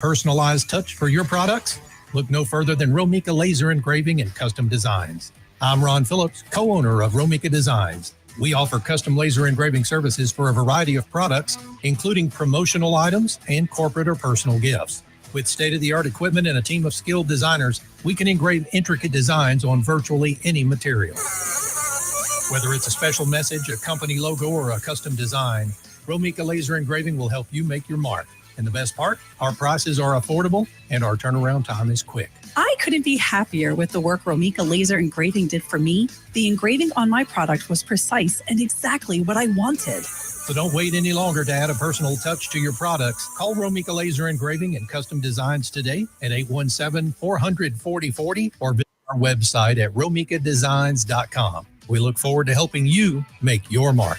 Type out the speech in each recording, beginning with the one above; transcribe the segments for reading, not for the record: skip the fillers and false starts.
Personalized touch for your products? Look no further than Romika Laser Engraving and Custom Designs. I'm Ron Phillips, co-owner of Romika Designs. We offer custom laser engraving services for a variety of products, including promotional items and corporate or personal gifts. With state-of-the-art equipment and a team of skilled designers, we can engrave intricate designs on virtually any material. Whether it's a special message, a company logo, or a custom design, Romika Laser Engraving will help you make your mark. And the best part, our prices are affordable and our turnaround time is quick. I couldn't be happier with the work Romika Laser Engraving did for me. The engraving on my product was precise and exactly what I wanted. So don't wait any longer to add a personal touch to your products. Call Romika Laser Engraving and Custom Designs today at 817-400-4040 or visit our website at romikadesigns.com. We look forward to helping you make your mark.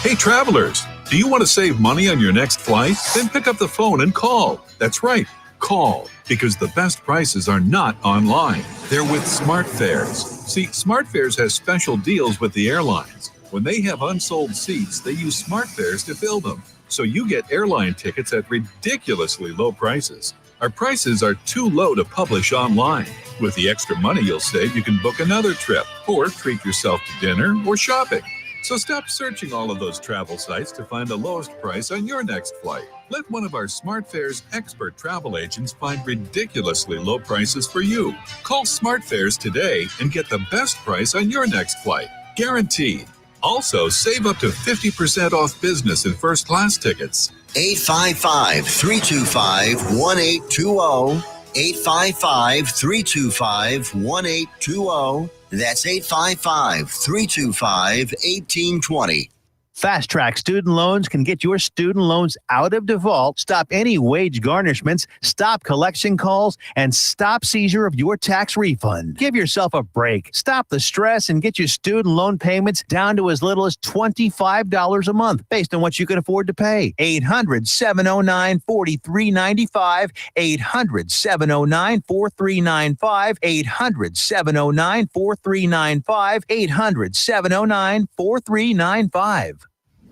Hey travelers, do you want to save money on your next flight? Then pick up the phone and call. That's right, call, because the best prices are not online. They're with SmartFares. See, SmartFares has special deals with the airlines. When they have unsold seats, they use SmartFares to fill them. So you get airline tickets at ridiculously low prices. Our prices are too low to publish online. With the extra money you'll save, you can book another trip or treat yourself to dinner or shopping. So stop searching all of those travel sites to find the lowest price on your next flight. Let one of our SmartFares expert travel agents find ridiculously low prices for you. Call SmartFares today and get the best price on your next flight. Guaranteed. Also, save up to 50% off business and first class tickets. 855-325-1820. 855-325-1820. That's 855-325-1820. Fast Track Student Loans can get your student loans out of default, stop any wage garnishments, stop collection calls, and stop seizure of your tax refund. Give yourself a break. Stop the stress and get your student loan payments down to as little as $25 a month based on what you can afford to pay. 800-709-4395. 800-709-4395. 800-709-4395. 800-709-4395.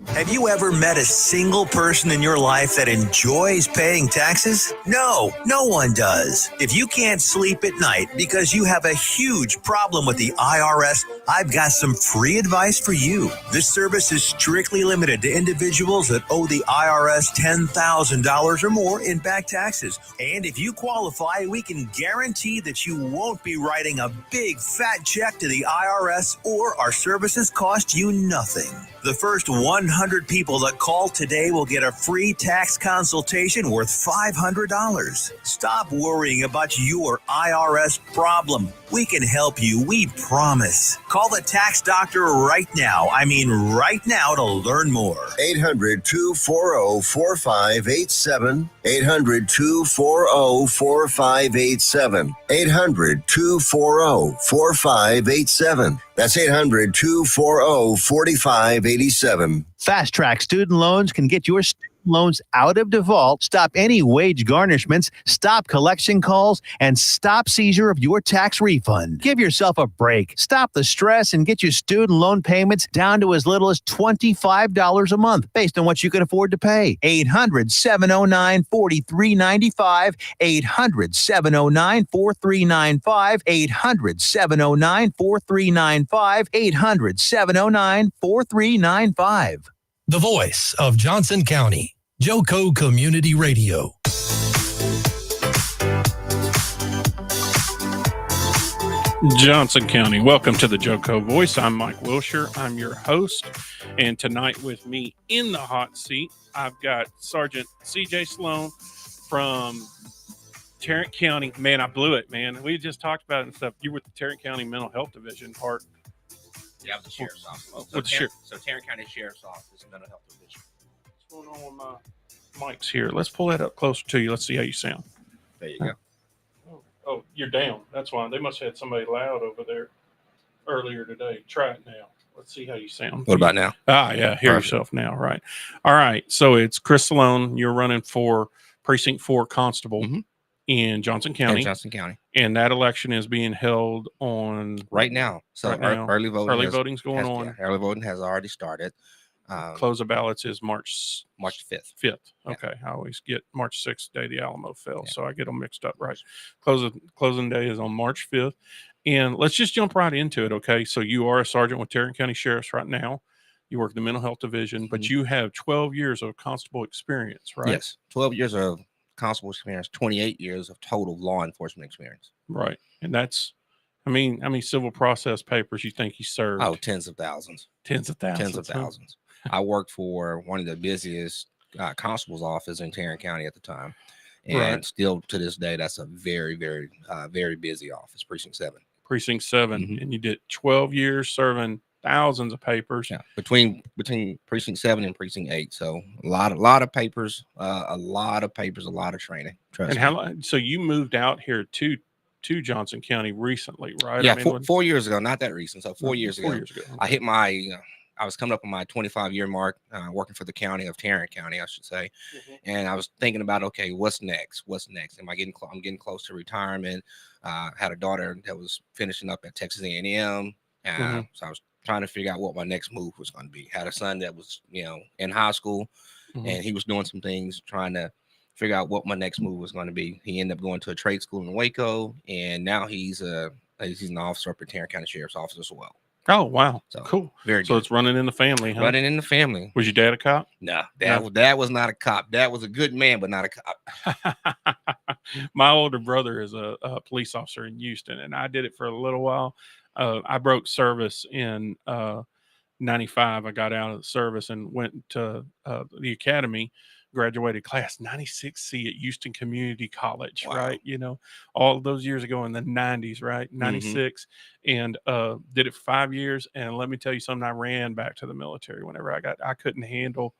Have you ever met a single person in your life that enjoys paying taxes? No one does. If you can't sleep at night because you have a huge problem with the IRS, I've got some free advice for you. This service is strictly limited to individuals that owe the IRS $10,000 or more in back taxes. And if you qualify, we can guarantee that you won't be writing a big fat check to the IRS, or our services cost you nothing. The first 100 people that call today will get a free tax consultation worth $500. Stop worrying about your IRS problem. We can help you, we promise. Call the tax doctor right now. I mean right now, to learn more. 800-240-4587. 800-240-4587. 800-240-4587. That's 800-240-4587. Fast Track Student Loans can get your student loans out of default, stop any wage garnishments, stop collection calls, and stop seizure of your tax refund. Give yourself a break. Stop the stress and get your student loan payments down to as little as $25 a month based on what you can afford to pay. 800-709-4395. 800-709-4395. 800-709-4395. 800-709-4395. The voice of Johnson County, JoCo Community Radio. Johnson County, welcome to the JoCo Voice. I'm Mike Wilshire. I'm your host. And tonight with me in the hot seat, I've got Sergeant C.J. Sloan from Tarrant County. Man, I blew it, man. We just talked about it and stuff. You were with the Tarrant County Mental Health Division part. Yeah, with the Sheriff's Office. So Tarrant County Sheriff's Office, Mental Health Division. What's going on with my mics here? Let's pull that up closer to you. Let's see how you sound. There you go. Oh, you're down. That's why. They must have had somebody loud over there earlier today. Try it now. Let's see how you sound. What about now? Yeah. Hear yourself now. Right. All right. So it's Chris Sloan. You're running for Precinct 4 Constable in Johnson County. And that election is being held on right now. So early voting. Early voting's going on. Early voting has already started. Close of ballots is March 5th. 5th. Yeah. Okay. I always get March 6th, day the Alamo fell. Yeah. So I get them mixed up, right? Closing day is on March 5th. And let's just jump right into it. Okay. So you are a sergeant with Tarrant County Sheriff's right now. You work in the mental health division, but you have 12 years of constable experience, right? Yes. 12 years of constable experience, 28 years of total law enforcement experience. Right. And that's, I mean, how many civil process papers you think you served? Oh, tens of thousands. Tens of thousands. Tens of thousands. I worked for one of the busiest constable's office in Tarrant County at the time. And still to this day, that's a very, very, very busy office, Precinct 7. Precinct 7. And you did 12 years serving thousands of papers. Yeah, between Precinct 7 and Precinct 8. So a lot of papers, a lot of training. Trust me. How long? So you moved out here to Johnson County recently, right? Yeah, I mean, 4 years ago, not that recent. So 4 years ago. 4 years ago. I hit my I was coming up on my 25-year mark, working for the county of Tarrant County, I should say. And I was thinking about, okay, what's next? I'm getting close to retirement. Had a daughter that was finishing up at Texas A&M. So I was trying to figure out what my next move was going to be. Had a son that was, in high school, and he was doing some things, trying to figure out what my next move was going to be. He ended up going to a trade school in Waco, and now he's an officer up at Tarrant County Sheriff's Office as well. Oh, wow. So cool. Very good. So it's running in the family, huh? Running in the family. Was your dad a cop? No, Dad was not a cop. Dad was a good man, but not a cop. My older brother is a police officer in Houston, and I did it for a little while. I broke service in 95. I got out of the service and went to the academy, graduated class 96C at Houston Community College, Wow. right? All those years ago in the 90s, right? 96. And did it for 5 years. And let me tell you something, I ran back to the military whenever I couldn't handle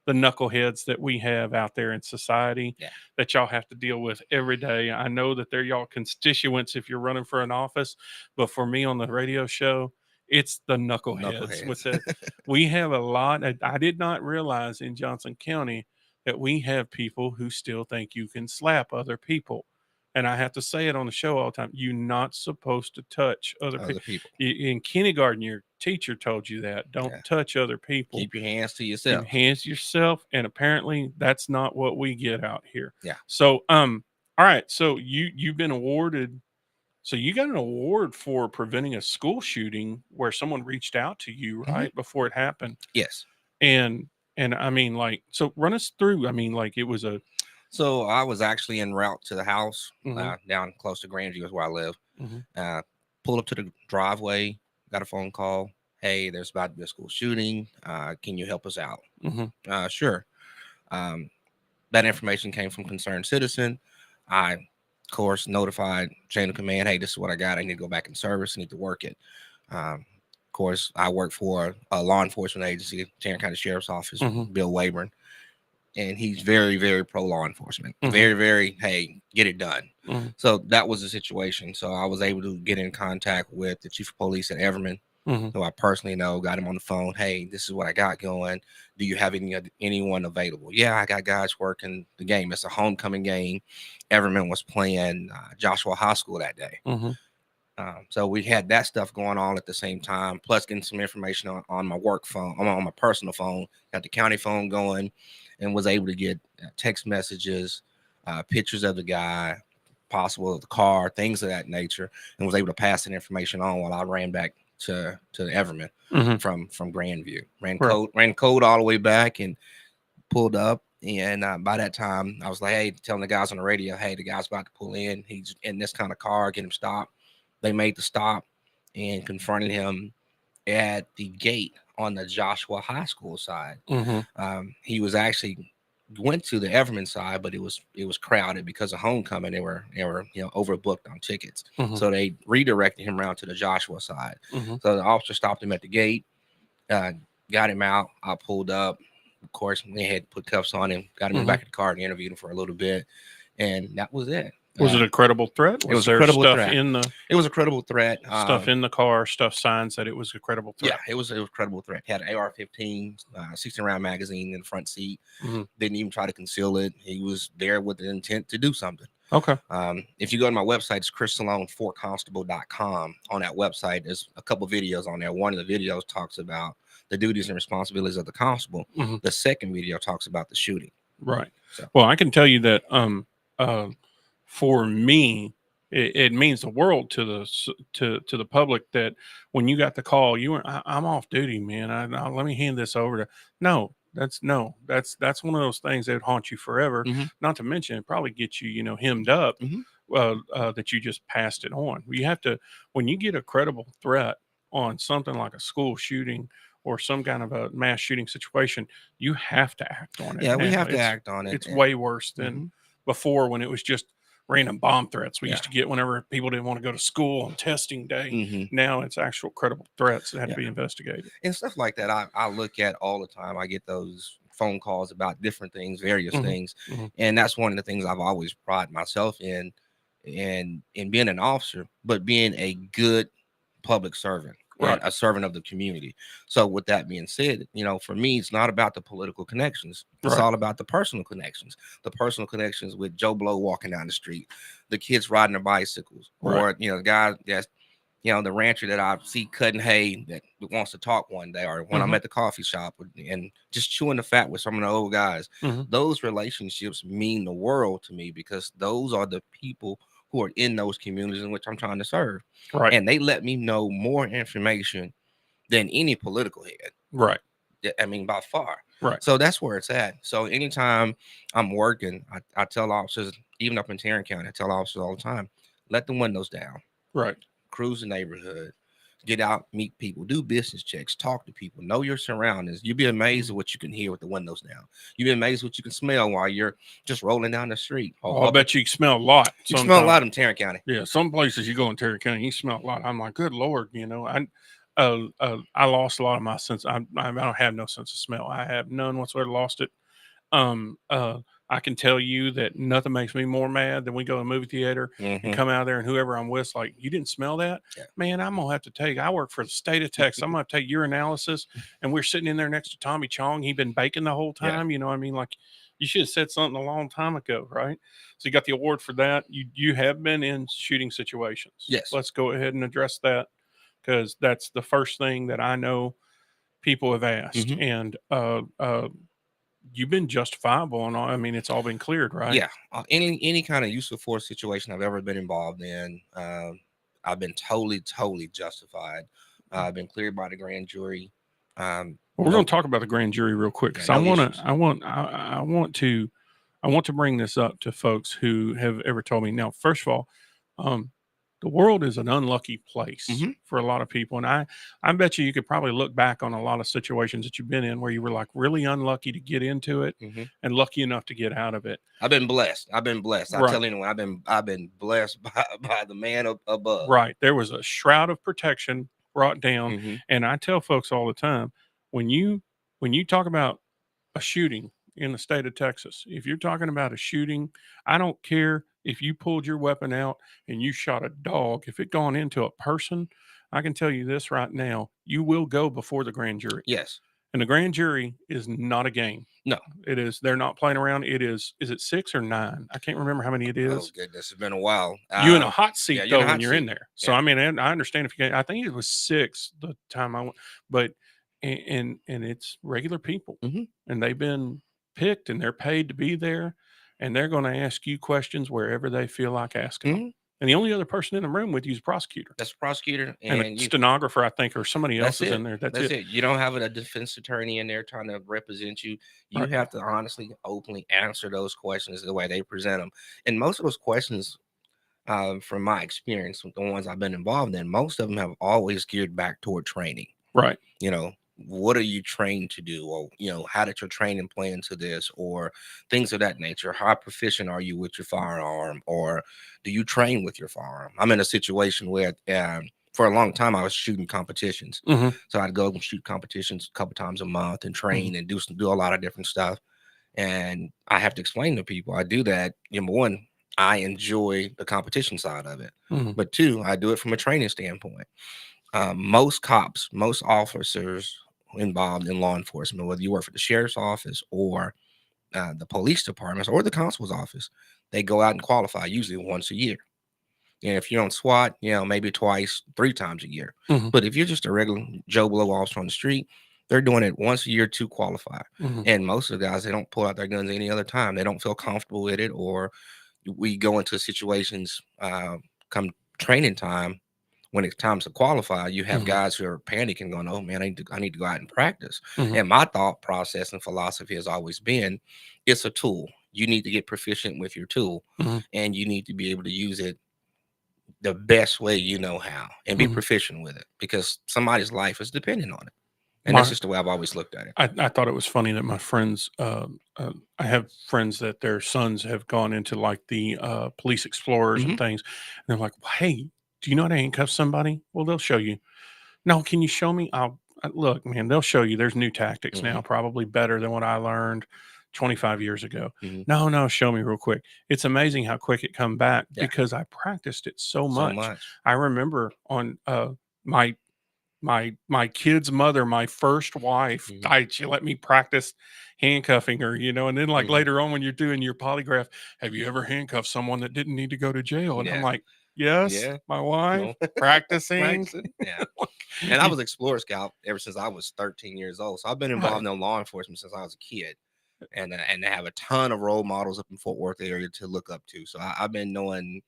the knuckleheads that we have out there in society that y'all have to deal with every day. I know that they're y'all constituents if you're running for an office, but for me on the radio show, it's the knuckleheads. We have a lot. I did not realize in Johnson County that we have people who still think you can slap other people. And I have to say it on the show all the time. You're not supposed to touch other people. In kindergarten, your teacher told you that. Don't touch other people. Keep your hands to yourself. Keep your hands to yourself. And apparently that's not what we get out here. Yeah. So, all right. So you've been awarded. So you got an award for preventing a school shooting where someone reached out to you, right? Before it happened. Yes. And I mean, so run us through. I mean, it was So I was actually en route to the house down close to Grandview is where I live. Pulled up to the driveway, got a phone call. Hey, there's about to be a school shooting. Can you help us out? Sure. That information came from Concerned Citizen. I, of course, notified chain of command. Hey, this is what I got. I need to go back in service. I need to work it. Of course, I work for a law enforcement agency, Tarrant County Sheriff's Office, Bill Wayburn. And he's very, very pro law enforcement. Very, very, hey, get it done. So that was the situation. So I was able to get in contact with the chief of police at Everman, who I personally know, got him on the phone. Hey, this is what I got going. Do you have anyone available? Yeah, I got guys working the game. It's a homecoming game. Everman was playing Joshua High School that day. So we had that stuff going on at the same time, plus getting some information on my work phone, on my personal phone, got the county phone going, and was able to get text messages, pictures of the guy, possible of the car, things of that nature, and was able to pass that information on while I ran back to Everman from Grandview. Ran code all the way back and pulled up. And by that time, I was like, hey, telling the guys on the radio, hey, the guy's about to pull in. He's in this kind of car, get him stopped. They made the stop and confronted him at the gate on the Joshua High School side. He was actually went to the Everman side, but it was crowded because of homecoming. They were overbooked on tickets. So they redirected him around to the Joshua side. So the officer stopped him at the gate, got him out. I pulled up. Of course, we had to put cuffs on him, got him back in the car and interviewed him for a little bit. And that was it. Was it a credible threat? It was a credible threat. It was a credible threat. Stuff in the car, signs that it was a credible threat. Yeah, it was a credible threat. He had an AR-15, 16-round magazine in the front seat. Didn't even try to conceal it. He was there with the intent to do something. Okay. If you go to my website, it's chrissalone4constable.com. On that website, there's a couple videos on there. One of the videos talks about the duties and responsibilities of the constable. Mm-hmm. The second video talks about the shooting. Right. So. Well, I can tell you that for me, it means the world to the public that when you got the call, I'm off duty, man. Let me hand this over to. That's one of those things that would haunt you forever. Mm-hmm. Not to mention, it probably gets you, hemmed up. Mm-hmm. That you just passed it on. You have to, when you get a credible threat on something like a school shooting or some kind of a mass shooting situation, you have to act on it. Yeah, we have to act on it. It's way worse than before when it was just random bomb threats we used to get whenever people didn't want to go to school on testing day. Mm-hmm. Now it's actual credible threats that have to be investigated. And stuff like that I look at all the time. I get those phone calls about different things, various things. Mm-hmm. And that's one of the things I've always prided myself in being an officer, but being a good public servant. Right. A servant of the community. So with that being said, for me, it's not about the political connections. It's all about the personal connections. The personal connections with Joe Blow walking down the street, the kids riding their bicycles, or the guy that's the rancher that I see cutting hay that wants to talk one day, or when I'm at the coffee shop and just chewing the fat with some of the old guys. Those relationships mean the world to me because those are the people who are in those communities in which I'm trying to serve. Right. And they let me know more information than any political head. Right. I mean, by far. Right. So that's where it's at. So anytime I'm working, I tell officers, even up in Tarrant County, I tell officers all the time, let the windows down. Right. Cruise the neighborhood. Get out, meet people, do business checks, talk to people, know your surroundings. You'll be amazed at what you can hear with the windows down. You'll be amazed what you can smell while you're just rolling down the street. I bet you smell a lot. You smell a lot in Tarrant County. Yeah, some places you go in Tarrant County, you smell a lot. I'm like, good Lord, I lost a lot of my sense. I don't have no sense of smell. I have none whatsoever. Lost it. I can tell you that nothing makes me more mad than we go to the movie theater and come out there and whoever I'm with, like, you didn't smell that? Yeah. Man, I'm going to have to I work for the state of Texas. I'm going to take your analysis. And we're sitting in there next to Tommy Chong. He'd been baking the whole time. You know what I mean? Like, you should have said something a long time ago, right? So you got the award for that. You have been in shooting situations. Yes. Let's go ahead and address that because that's the first thing that I know people have asked. And, you've been justifiable and all. I mean, it's all been cleared, right? Yeah. Any kind of use of force situation I've ever been involved in, I've been totally justified. I've been cleared by the grand jury. Well, we're going to talk about the grand jury real quick because I want to bring this up to folks who have ever told me. Now, first of all, the world is an unlucky place for a lot of people. And I bet you could probably look back on a lot of situations that you've been in where you were like really unlucky to get into it and lucky enough to get out of it. I've been blessed. I tell anyone, I've been blessed by the man above. Right. There was a shroud of protection brought down. And I tell folks all the time, when you talk about a shooting in the state of Texas, if you're talking about a shooting, I don't care if you pulled your weapon out and you shot a dog, if it gone into a person, I can tell you this right now, you will go before the grand jury. Yes. And the grand jury is not a game. No. It is. They're not playing around. Is it 6 or 9? I can't remember how many it is. Oh, goodness. It's been a while. You in a hot seat, though, when you're seat. in there. So, I mean, I understand if you can. I think it was 6 the time I went. But, and it's regular people. And they've been picked and they're paid to be there. And they're going to ask you questions wherever they feel like asking them. And the only other person in the room with you is a prosecutor. That's a prosecutor. And a stenographer, I think, or somebody else is in there. That's it. You don't have a defense attorney in there trying to represent you. You have to honestly, openly answer those questions the way they present them. And most of those questions, from my experience with the ones I've been involved in, most of them have always geared back toward training. Right. What are you trained to do? Or, how did your training play into this? Or things of that nature. How proficient are you with your firearm? Or do you train with your firearm? I'm in a situation where for a long time I was shooting competitions. So I'd go and shoot competitions a couple times a month and train and do a lot of different stuff. And I have to explain to people I do that. Number one, I enjoy the competition side of it. But 2, I do it from a training standpoint. Most cops, most officers involved in law enforcement, whether you work for the sheriff's office or the police departments or the constable's office, they go out and qualify usually once a year. And if you're on SWAT, maybe twice, 3 times a year. Mhm. But if you're just a regular Joe Blow officer on the street, they're doing it once a year to qualify. Mhm. And most of the guys, they don't pull out their guns any other time. They don't feel comfortable with it, or we go into situations come training time. When it's time to qualify, you have Mhm. guys who are panicking, going, "Oh man, I need to go out and practice." Mhm. And my thought process and philosophy has always been, it's a tool. You need to get proficient with your tool, Mhm. and you need to be able to use it the best way you know how, and be Mhm. proficient with it, because somebody's life is dependent on it. And My that's just the way I've always looked at it. I thought it was funny that my friends, I have friends that their sons have gone into like the police explorers and Mhm. things. And they're like, "Hey, do you know how to handcuff somebody?" Well, they'll show you. No, can you show me? Look, man, they'll show you. There's new tactics now, Mhm. probably better than what I learned 25 years ago. Mhm. No, show me real quick. It's amazing how quick it come back Yeah. because I practiced it so So much. much. I remember on my my kid's mother, my first wife, Mhm. died. She let me practice handcuffing her, and then like Mhm. later on when you're doing your polygraph, have you ever handcuffed someone that didn't need to go to jail? And I'm Yeah. like, yes, Yeah. my wife, No. practicing. Practicing. Yeah. And I was Explorer Scout ever since I was 13 years old. So I've been Right. involved in law enforcement since I was a kid. And they have a ton of role models up in Fort Worth area to look up to. So I've been knowing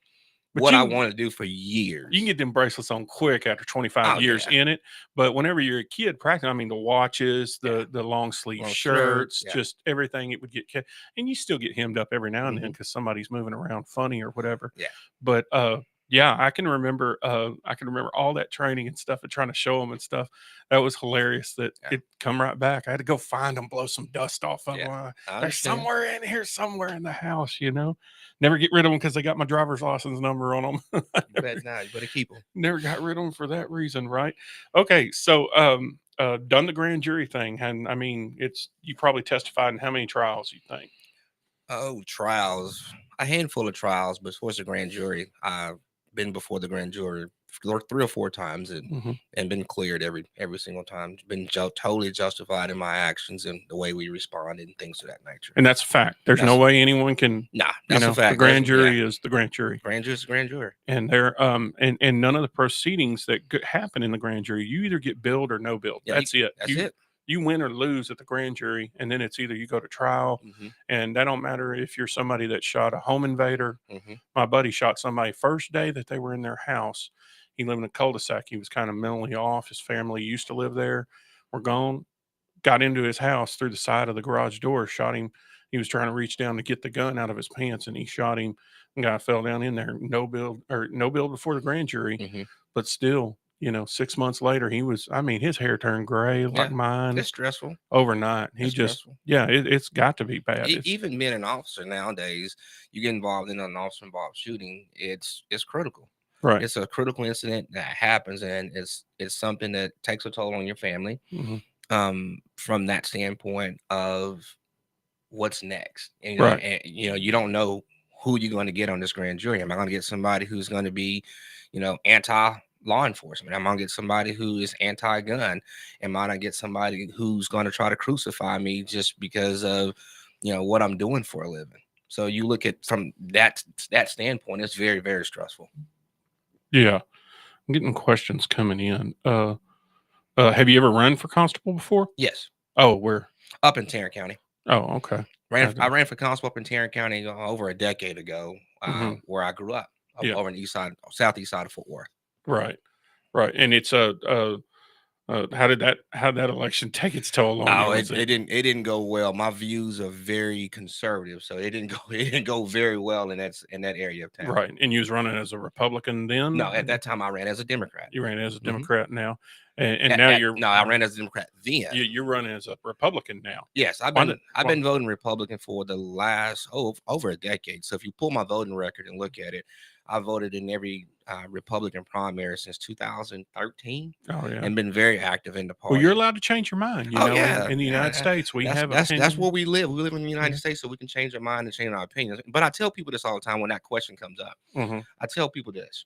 But what I you can want to do for years. you can get them bracelets on quick after 25 Oh, years yeah. in it. But whenever you're a kid practicing, I mean, the watches, Yeah. the long sleeve Long shirts, shirt, yeah. just everything, it would get and you still get hemmed up every now and then Mhm. because somebody's moving around funny or whatever. Yeah. But yeah, I can remember all that training and stuff and trying to show them and stuff. That was hilarious that Yeah. it come right back. I had to go find them, blow some dust off of Yeah. them. I They're understand. somewhere in here, somewhere in the house, Never get rid of them because they got my driver's license number on them. You better not. You better keep them. Never got rid of them for that reason, right? Okay, so done the grand jury thing, and I mean, you probably testified in how many trials you think? Oh, trials. A handful of trials, but towards the grand jury, I've been before the grand jury 3 or 4 times, and Mhm. been cleared every single time. Been totally justified in my actions and the way we respond and things of that nature. And that's a fact. There's no That's way anyone can, Nah, that's a the fact. grand Yeah. jury is the grand jury, Grand jury's the grand jury. and they're and none of the proceedings that happen in the grand jury, you either get billed or no billed. Yeah, That's it. That's it. You win or lose at the grand jury, and then it's either you go to trial, Mhm. and that don't matter if you're somebody that shot a home invader. Mhm. My buddy shot somebody first day that they were in their house. He lived in a cul-de-sac. He was kind of mentally off. His family used to live there. Were gone. Got into his house through the side of the garage door. Shot him. He was trying to reach down to get the gun out of his pants, and he shot him. The guy fell down in there. No bill before the grand jury, Mhm. but still, 6 months later, he was. I mean, his hair turned gray like Yeah. mine It's stressful. overnight. He It's just, stressful. yeah, it's got to be bad. Even being an officer nowadays, you get involved in an officer involved shooting. It's critical. Right. It's a critical incident that happens, and it's something that takes a toll on your family. Mhm. From that standpoint of what's next, and Right. you don't know who you're going to get on this grand jury. Am I going to get somebody who's going to be, anti law enforcement? Am I going to get somebody who is anti gun? Am I going to get somebody who's going to try to crucify me just because of what I'm doing for a living? So you look at from that standpoint, it's very, very stressful. Yeah. I'm getting questions coming in. Have you ever run for constable before? Yes, Oh, where? up in Tarrant County. Oh, okay. I ran for constable up in Tarrant County over a decade ago, Mhm. where I grew up, Yeah. over in the southeast side of Fort Worth. Right. Right. And it's how did that election take its toll on Oh, you? it didn't go well. My views are very conservative, so it didn't go it didn't go very well in that area of town. Right. And you was running as a Republican then? No, at that time I ran as a Democrat. You ran as a Mhm. Democrat now. And now you're no, I ran as a Democrat then. you're running as a Republican now. Yes, I've been voting Republican for the last over a decade. So if you pull my voting record and look at it, I voted in every Republican primary since 2013, Oh yeah. and been very active in the party. Well, you're allowed to change your mind. Oh, yeah. In the United Yeah. States, we have That's opinions. where we live. We live in the United Yeah. States, so we can change our mind and change our opinions. But I tell people this all the time when that question comes up. Mhm. I tell people this: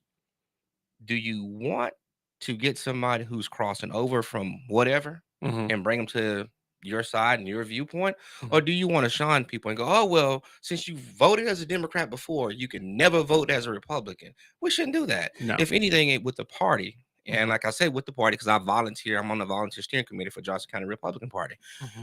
do you want to get somebody who's crossing over from whatever Mhm. and bring them to your side and your viewpoint, or do you want to shun people and go, oh, well, since you voted as a Democrat before, you can never vote as a Republican? We shouldn't do that. No. If anything, with the party, and like I said, with the party, because I volunteer, I'm on the volunteer steering committee for Johnson County Republican Party.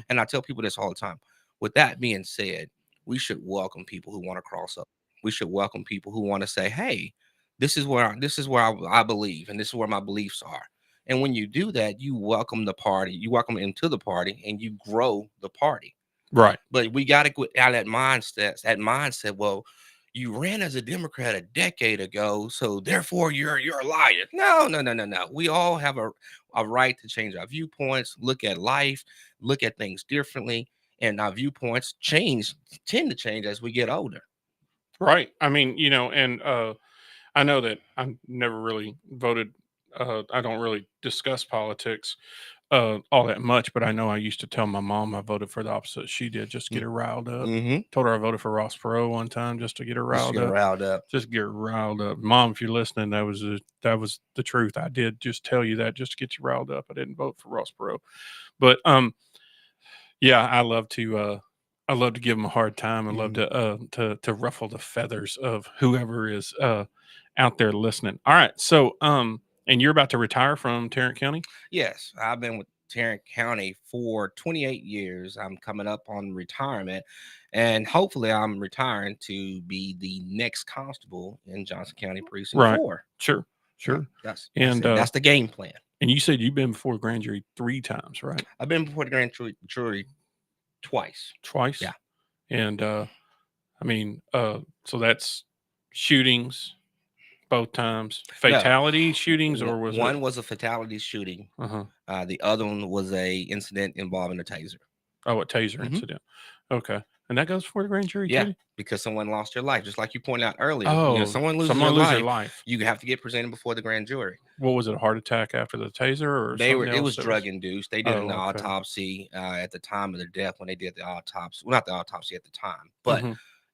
And I tell people this all the time. With that being said, we should welcome people who want to cross up. We should welcome people who want to say, hey, this is where I believe, and this is where my beliefs are. And when you do that, you welcome the party, you welcome into the party, and you grow the party. Right. But we got to get out of that mindset. Well, you ran as a Democrat a decade ago, so therefore you're a liar. No. We all have a right to change our viewpoints, look at life, look at things differently, and our viewpoints tend to change as we get older. Right. I mean, and I know that I've never really voted. I don't really discuss politics all that much, but I know I used to tell my mom I voted for the opposite she did, just to get her riled up. Told her I voted for Ross Perot one time just to get her riled up. Just get her riled up. Mom, if you're listening, that was the truth. I did just tell you that just to get you riled up. I didn't vote for Ross Perot, but yeah, I love to give them a hard time. I love to ruffle the feathers of whoever is out there listening. All right, so and you're about to retire from Tarrant County? Yes, I've been with Tarrant County for 28 years. I'm coming up on retirement, and hopefully I'm retiring to be the next constable in Johnson County Precinct 4. Sure. That's the game plan. And you said you've been before grand jury 3 times, right? I've been before the grand jury twice. Twice? Yeah. And I mean, so that's shootings both times, fatality shootings, or was one was a fatality shooting? The other one was a incident involving a taser. Oh, a taser incident. Okay, and that goes for the grand jury too? too? Because someone lost their life, just like you pointed out earlier. Oh, someone loses their life. You have to get presented before the grand jury. What was it? A heart attack after the taser, or it was drug induced. They did an autopsy at the time of the death when they did the autopsy. Well, not the autopsy at the time, but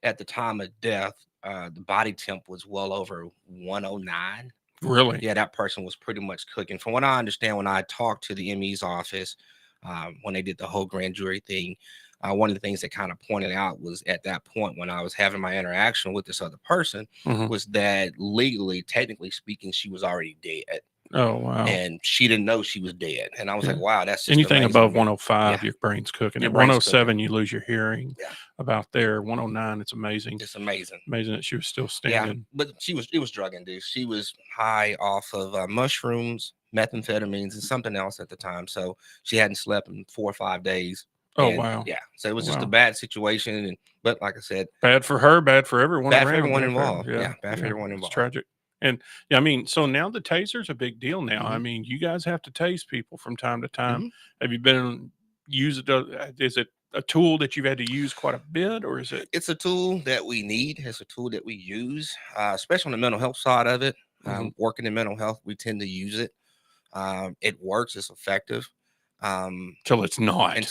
at the time of death, the body temp was well over 109. Really? Yeah, that person was pretty much cooking. From what I understand, when I talked to the ME's office, when they did the whole grand jury thing, one of the things that kind of pointed out was at that point when I was having my interaction with this other person was that legally, technically speaking, she was already dead. Oh, wow. And she didn't know she was dead. And I was like, wow, that's just anything amazing, above 105, your brain's cooking. At 107, you lose your hearing. Yeah. About there, 109, it's amazing. It's amazing. Amazing that she was still standing. Yeah, but it was drug induced. She was high off of mushrooms, methamphetamines, and something else at the time. So she hadn't slept in 4 or 5 days. Oh, wow. Yeah. So it was just a bad situation. But like I said, bad for her, bad for everyone. Bad for everyone involved. Yeah, bad for everyone involved. It's tragic. And yeah, I mean, so now the taser's a big deal now. I mean, you guys have to tase people from time to time. Have you been using is it a tool that you've had to use quite a bit, or is it? It's a tool that we need. It's a tool that we use, especially on the mental health side of it. Working in mental health, we tend to use it. It works. It's effective. Until it's not. And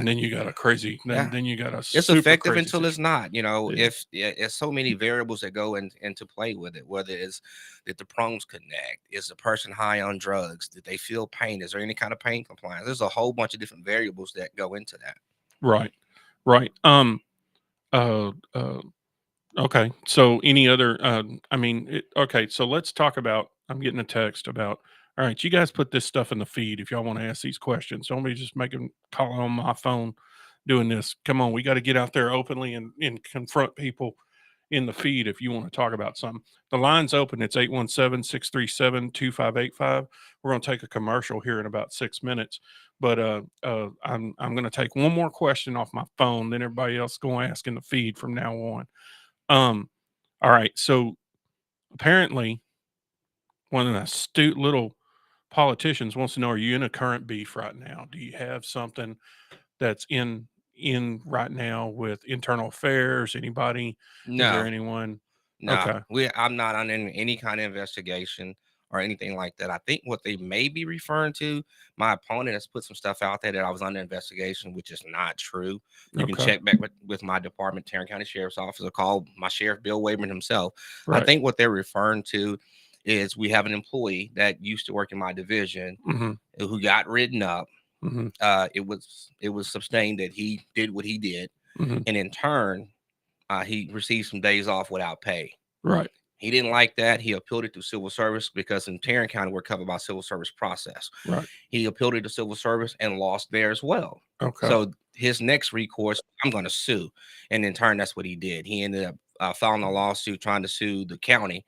then you got a crazy. Then you got a. It's effective until it's not. If there's so many variables that go into play with it, whether it's that the prongs connect, is the person high on drugs, did they feel pain, is there any kind of pain compliance? There's a whole bunch of different variables that go into that. Right. Okay. So any other? Okay. So let's talk about. I'm getting a text about. All right, you guys put this stuff in the feed if y'all want to ask these questions. Don't be just making calling on my phone doing this. Come on, we got to get out there openly and confront people in the feed if you want to talk about something. The line's open. It's 817-637-2585. We're going to take a commercial here in about 6 minutes. But I'm going to take one more question off my phone. Then everybody else is going to ask in the feed from now on. All right, so apparently one of the astute little politicians wants to know, are you in a current beef right now? Do you have something that's in right now with internal affairs? Anybody? No. Is there anyone? No. Okay. I'm not on any kind of investigation or anything like that. I think what they may be referring to, my opponent has put some stuff out there that I was under investigation, which is not true. You can check back with my department, Tarrant County Sheriff's Office, or call my sheriff, Bill Wayman himself. Right. I think what they're referring to is we have an employee that used to work in my division who got written up It was sustained that he did what he did, Mm-hmm. and in turn, he received some days off without pay. Right. He didn't like that. He appealed it to civil service because in Tarrant County, we're covered by civil service process. Right. He appealed it to civil service and lost there as well. Okay. So his next recourse, I'm going to sue. And in turn, that's what he did. He ended up filing a lawsuit trying to sue the county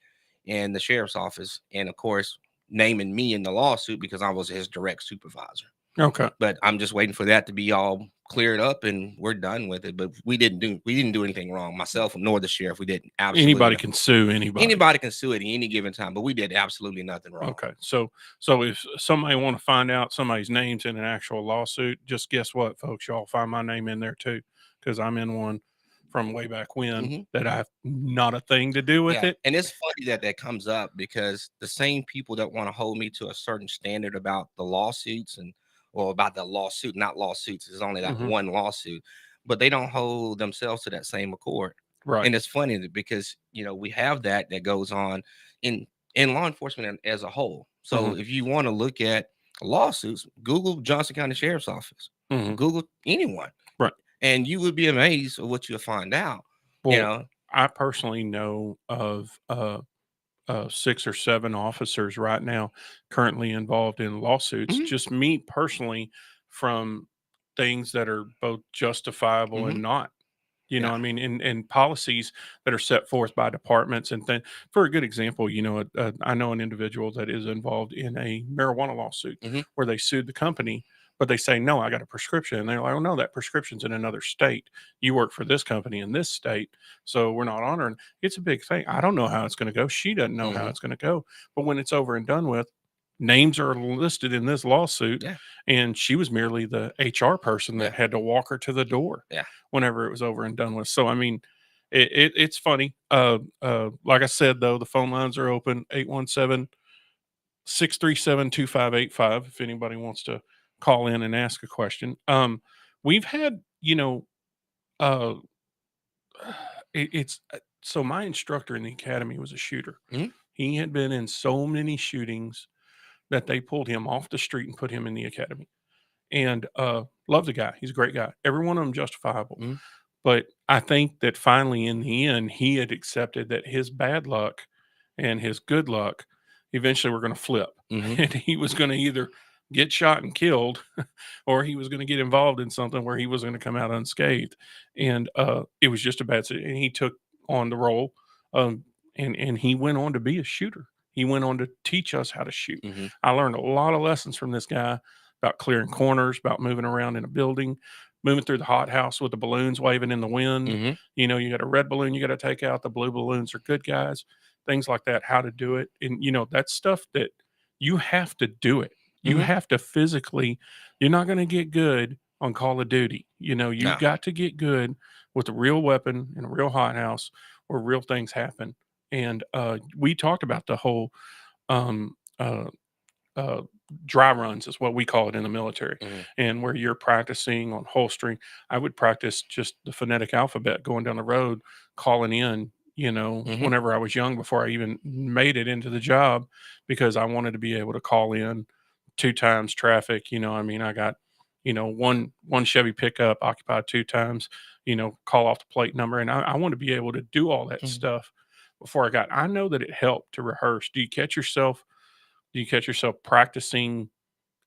and the sheriff's office. And of course, naming me in the lawsuit because I was his direct supervisor. Okay. But I'm just waiting for that to be all cleared up and we're done with it. But we didn't do anything wrong. Myself nor the sheriff. We didn't. Absolutely Anybody nothing. can sue anybody. Anybody can sue at any given time, but we did absolutely nothing wrong. Okay. So if somebody want to find out somebody's name's in an actual lawsuit, just guess what, folks, y'all find my name in there too, because I'm in one from way back when that I have not a thing to do with it. And it's funny that comes up because the same people that want to hold me to a certain standard about the lawsuits or about the lawsuit, not lawsuits, it's only that one lawsuit, but they don't hold themselves to that same accord. Right. And it's funny because, we have that goes on in law enforcement as a whole. So if you want to look at lawsuits, Google Johnson County Sheriff's Office, Google anyone. Right. And you would be amazed at what you'll find out. Well, I personally know of 6 or 7 officers right now currently involved in lawsuits. Just me personally, from things that are both justifiable and not. You know, I mean, and policies that are set forth by departments and things. For a good example, I know an individual that is involved in a marijuana lawsuit where they sued the company, but they say, no, I got a prescription. And they're like, oh, no, that prescription's in another state. You work for this company in this state, so we're not honoring. It's a big thing. I don't know how it's going to go. She doesn't know how it's going to go. But when it's over and done with, names are listed in this lawsuit, and she was merely the HR person that had to walk her to the door whenever it was over and done with. So, I mean, it's funny. Like I said, though, the phone lines are open, 817-637-2585, if anybody wants to call in and ask a question. We've had, so my instructor in the academy was a shooter. He had been in so many shootings that they pulled him off the street and put him in the academy. And love the guy. He's a great guy. Every one of them justifiable. But I think that finally in the end, he had accepted that his bad luck and his good luck eventually were going to flip. And he was going to either get shot and killed or he was going to get involved in something where he was going to come out unscathed. And it was just a bad situation. And he took on the role and he went on to be a shooter. He went on to teach us how to shoot. I learned a lot of lessons from this guy about clearing corners, about moving around in a building, moving through the hothouse with the balloons waving in the wind. You got a red balloon you got to take out. The blue balloons are good guys, things like that, how to do it. And, that's stuff that you have to do it. You have to physically, you're not going to get good on Call of Duty. You've got to get good with a real weapon in a real hothouse where real things happen. And we talked about the whole dry runs is what we call it in the military, and where you're practicing on holstering. I would practice just the phonetic alphabet going down the road, calling in, whenever I was young, before I even made it into the job, because I wanted to be able to call in 2 times traffic. I got, one Chevy pickup occupied 2 times, call off the plate number. And I want to be able to do all that stuff before I know that it helped to rehearse. Do you catch yourself practicing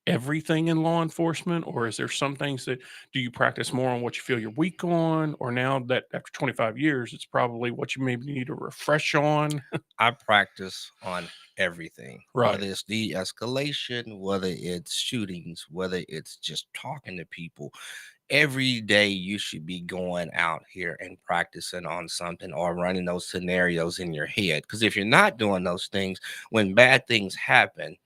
everything in law enforcement, or is there some things that do you practice more on what you feel you're weak on, or now that after 25 years, it's probably what you maybe need to refresh on? I practice on everything, right? Whether it's de-escalation, whether it's shootings, whether it's just talking to people. Every day you should be going out here and practicing on something or running those scenarios in your head. Because if you're not doing those things, when bad things happen,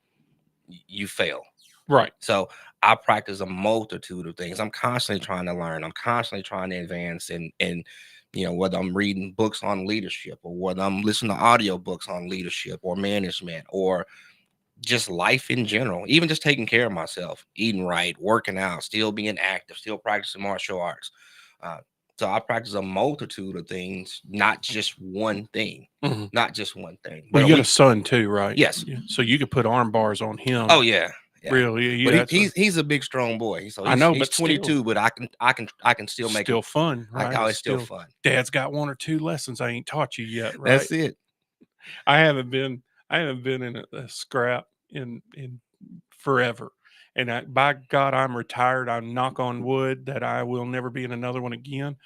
you fail. Right. So I practice a multitude of things. I'm constantly trying to learn. I'm constantly trying to advance and whether I'm reading books on leadership or whether I'm listening to audio books on leadership or management or just life in general, even just taking care of myself, eating right, working out, still being active, still practicing martial arts. So I practice a multitude of things, not just one thing, Mm-hmm. not just one thing. Well, you got a son too, right? Yes. So you could put arm bars on him. Oh yeah. Yeah. Really? But he's a big, strong boy. So I know, he's but 22, but I can still make still it fun, right? it's still fun. Dad's got 1 or 2 lessons I ain't taught you yet, right? That's it. I haven't been in a scrap in forever. And by God, I'm retired. I knock on wood that I will never be in another one again.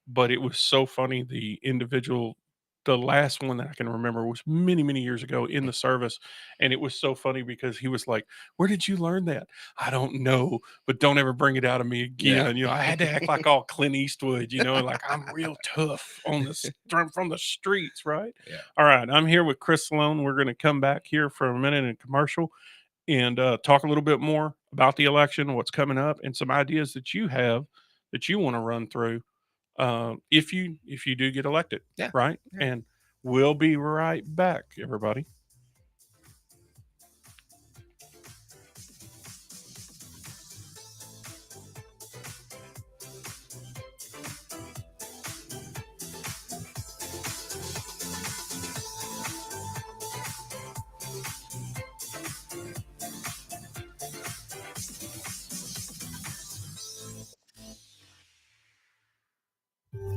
But it was so funny. The last one that I can remember was many, many years ago in the service. And it was so funny because he was like, "Where did you learn that?" "I don't know, but don't ever bring it out of me again." Yeah. I had to act like all Clint Eastwood, like I'm real tough from the streets, right? Yeah. All right. I'm here with Chris Sloan. We're going to come back here for a minute in commercial and talk a little bit more about the election, what's coming up, and some ideas that you have that you want to run through if you do get elected. Yeah. Right. Yeah. And we'll be right back, everybody.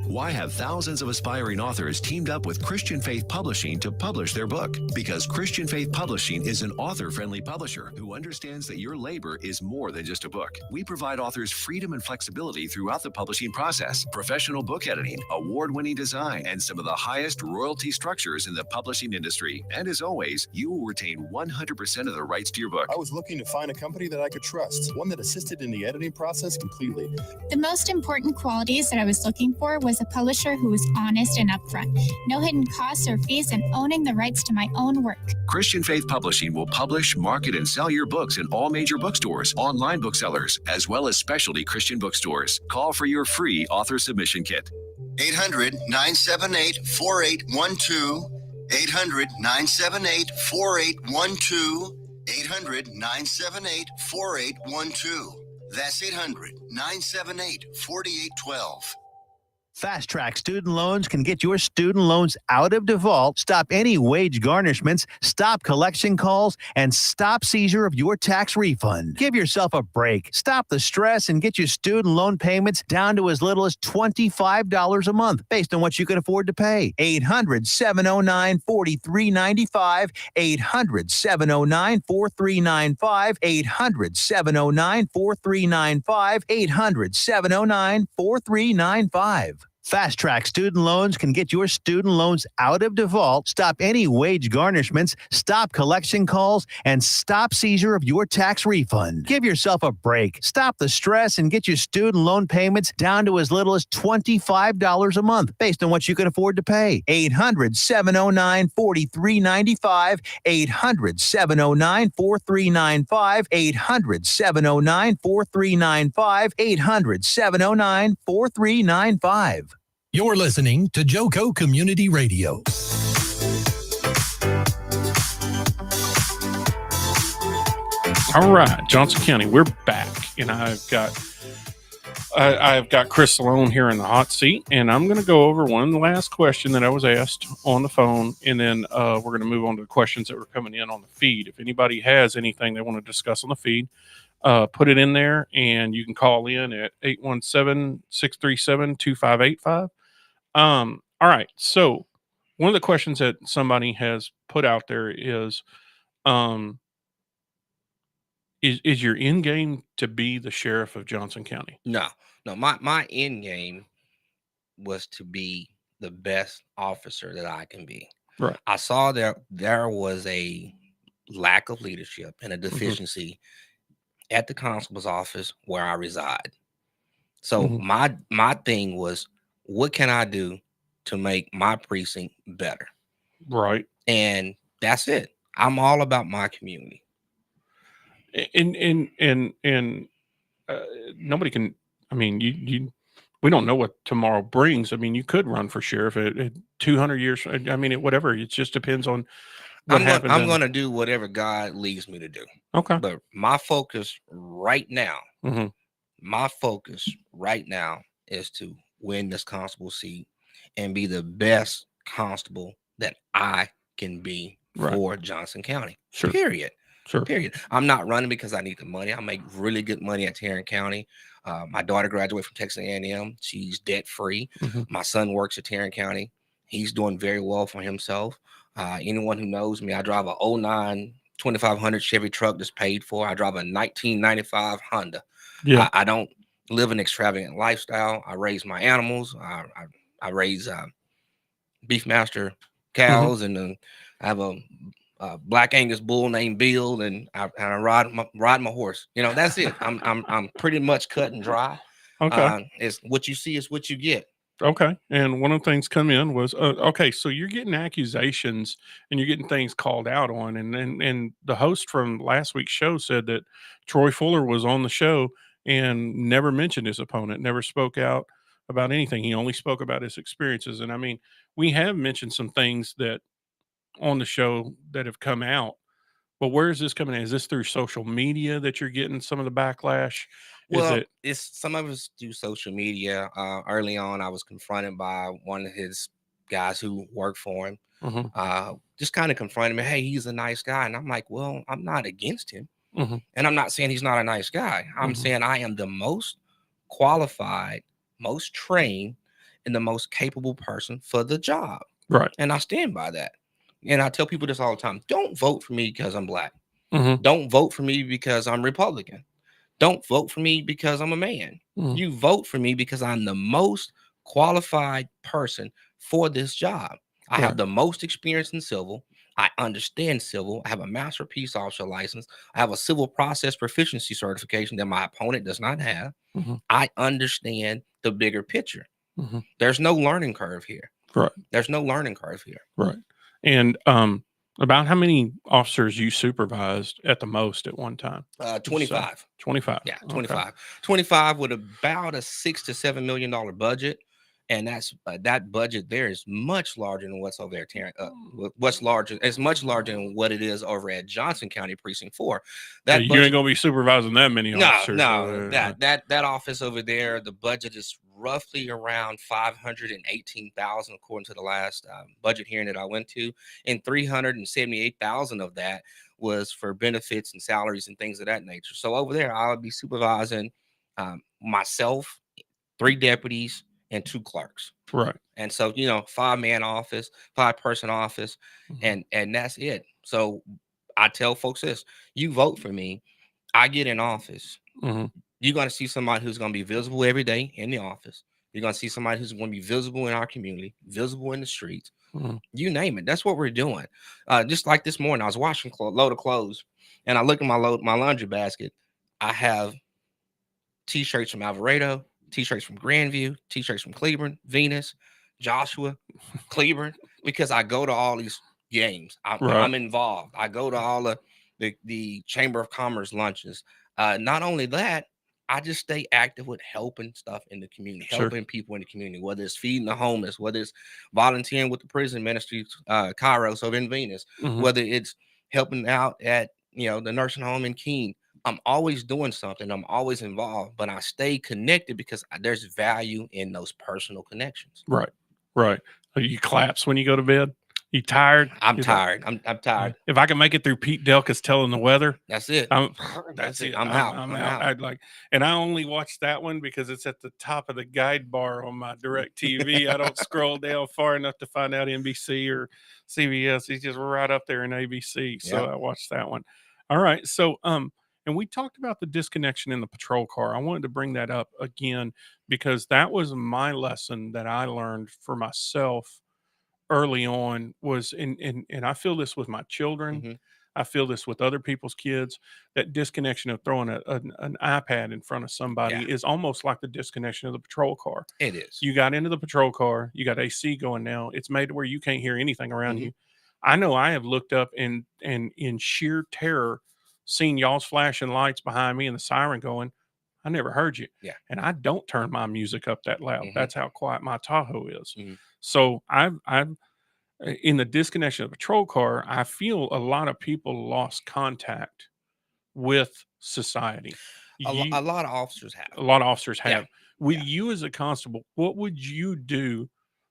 Why have thousands of aspiring authors teamed up with Christian Faith Publishing to publish their book? Because Christian Faith Publishing is an author-friendly publisher who understands that your labor is more than just a book. We provide authors freedom and flexibility throughout the publishing process, professional book editing, award-winning design, and some of the highest royalty structures in the publishing industry. And as always, you will retain 100% of the rights to your book. I was looking to find a company that I could trust, one that assisted in the editing process completely. The most important qualities that I was looking for was a publisher who was honest and upfront, no hidden costs or fees, and owning the rights to my own work. Christian Faith Publishing will publish, market, and sell your books in all major bookstores, online booksellers, as well as specialty Christian bookstores. Call for your free author submission kit. 800-978-4812. 800-978-4812. 800-978-4812. That's 800-978-4812. Fast Track Student Loans can get your student loans out of default, stop any wage garnishments, stop collection calls, and stop seizure of your tax refund. Give yourself a break. Stop the stress and get your student loan payments down to as little as $25 a month based on what you can afford to pay. 800-709-4395. 800-709-4395. 800-709-4395. 800-709-4395. Fast Track Student Loans can get your student loans out of default, stop any wage garnishments, stop collection calls, and stop seizure of your tax refund. Give yourself a break. Stop the stress and get your student loan payments down to as little as $25 a month based on what you can afford to pay. 800-709-4395. 800-709-4395. 800-709-4395. 800-709-4395. You're listening to JoCo Community Radio. All right, Johnson County, we're back, and I've got Chris Sloan here in the hot seat, and I'm going to go over one last question that I was asked on the phone, and then we're going to move on to the questions that were coming in on the feed. If anybody has anything they want to discuss on the feed, put it in there, and you can call in at 817-637-2585. All right. So one of the questions that somebody has put out there is your end game to be the sheriff of Johnson County? No. My end game was to be the best officer that I can be. Right. I saw there was a lack of leadership and a deficiency at the constable's office where I reside. So my thing was, what can I do to make my precinct better? Right. And that's it. I'm all about my community. And nobody can, I mean, we don't know what tomorrow brings. I mean, you could run for sheriff at 200 years. I mean, whatever. It just depends on what happens. I'm going to do whatever God leads me to do. Okay. But my focus right now, is to win this constable seat and be the best constable that I can be for Johnson County. Sure. Period. Sure. Period. I'm not running because I need the money. I make really good money at Tarrant County. My daughter graduated from Texas A&M. She's debt free. My son works at Tarrant County. He's doing very well for himself. Anyone who knows me, I drive a 09 2500 Chevy truck that's paid for. I drive a 1995 Honda. Yeah. I don't live an extravagant lifestyle. I raise my animals. I raise Beefmaster cows, and then I have a Black Angus bull named Bill, and I ride my horse. You know, that's it. I'm pretty much cut and dry. Okay. It's what you see is what you get. Okay. And one of the things come in was, okay, so you're getting accusations and you're getting things called out on. And the host from last week's show said that Troy Fuller was on the show and never mentioned his opponent, never spoke out about anything. He only spoke about his experiences. And I mean, we have mentioned some things that on the show that have come out, but where is this coming in? Is this through social media that you're getting some of the backlash? Well, it's some of us do social media. Early on, I was confronted by one of his guys who worked for him. Just kind of confronted me. Hey, he's a nice guy, and I'm like, well, I'm not against him, and I'm not saying he's not a nice guy. I'm saying I am the most qualified, most trained, and the most capable person for the job. Right. And I stand by that. And I tell people this all the time: don't vote for me because I'm Black. Don't vote for me because I'm Republican. Don't vote for me because I'm a man. You vote for me because I'm the most qualified person for this job. I have the most experience in civil. I understand civil. I have a master peace officer license. I have a civil process proficiency certification that my opponent does not have. I understand the bigger picture. There's no learning curve here. Right. There's no learning curve here. Right. And about how many officers you supervised at the most at one time? 25. 25. Yeah, 25. Okay. 25 with about a $6 to $7 million budget. And that's that budget there is much larger than what's over there. What's larger? It's much larger than what it is over at Johnson County Precinct 4. That you ain't gonna be supervising that many officers. No. That office over there, the budget is roughly around $518,000 according to the last budget hearing that I went to, and $378,000 of that was for benefits and salaries and things of that nature. So over there, I would be supervising myself, 3 deputies, and 2 clerks. Right. And so, 5-man office, 5-person office, and that's it. So I tell folks this: you vote for me, I get in office. You're going to see somebody who's going to be visible every day in the office. You're going to see somebody who's going to be visible in our community, visible in the streets. You name it. That's what we're doing. Just like this morning, I was washing a load of clothes, and I look at my laundry basket. I have T-shirts from Alvarado, T-shirts from Grandview, T-shirts from Cleburne, Venus, Joshua, Cleburne, because I go to all these games. I'm involved. I go to all the Chamber of Commerce lunches. Not only that, I just stay active with helping stuff in the community, helping people in the community, whether it's feeding the homeless, whether it's volunteering with the prison ministry, Kairos over in Venus, whether it's helping out at the nursing home in Keene. I'm always doing something. I'm always involved, but I stay connected because there's value in those personal connections. Right. You collapse when you go to bed? You tired? I'm tired. I'm tired. If I can make it through Pete Delka's telling the weather, that's it. That's it. I'm out. And I only watch that one because it's at the top of the guide bar on my Direct TV. I don't scroll down far enough to find out NBC or CBS. He's just right up there in ABC. So I watched that one. All right. So, and we talked about the disconnection in the patrol car. I wanted to bring that up again because that was my lesson that I learned for myself early on was, and I feel this with my children. I feel this with other people's kids, that disconnection of throwing an iPad in front of somebody is almost like the disconnection of the patrol car. It is. You got into the patrol car, you got AC going now. It's made to where you can't hear anything around you. I know I have looked up and in sheer terror seen y'all's flashing lights behind me and the siren going. I never heard you. Yeah. And I don't turn my music up that loud. That's how quiet my Tahoe is. So I've in the disconnection of the patrol car, I feel a lot of people lost contact with society. A lot of officers have. A lot of officers have. Yeah. With you as a constable, what would you do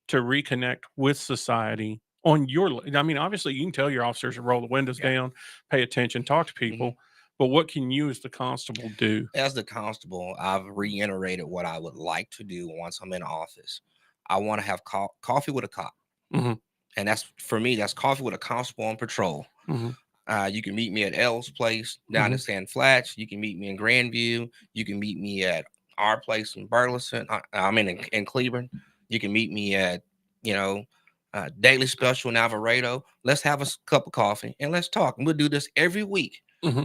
to reconnect with society on your, I mean, obviously you can tell your officers to roll the windows down, pay attention, talk to people, but what can you as the constable do? As the constable, I've reiterated what I would like to do once I'm in office. I want to have coffee with a cop. And that's, for me, that's coffee with a constable on patrol. You can meet me at L's place down in Sand Flats. You can meet me in Grandview. You can meet me at our place in Burleson. I mean, in Cleveland. You can meet me at, Daily Special in Alvarado. Let's have a cup of coffee and let's talk. And we'll do this every week.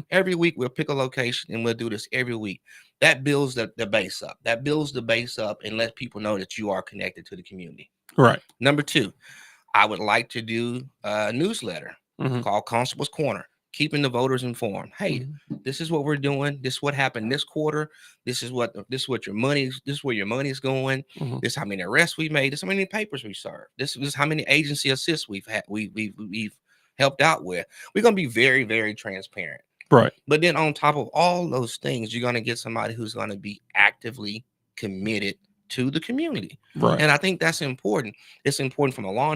Every week we'll pick a location and we'll do this every week. That builds the base up. That builds the base up and lets people know that you are connected to the community. Right. Number 2, I would like to do a newsletter called Constable's Corner, keeping the voters informed. Hey, this is what we're doing. This is what happened this quarter. This is what your money. This is where your money is going. This is how many arrests we made. This is how many papers we served. This is how many agency assists we've had. We've helped out with. We're gonna be very, very transparent. Right. But then on top of all those things, you're gonna get somebody who's gonna be actively committed to the community. Right. And I think that's important. It's important from a law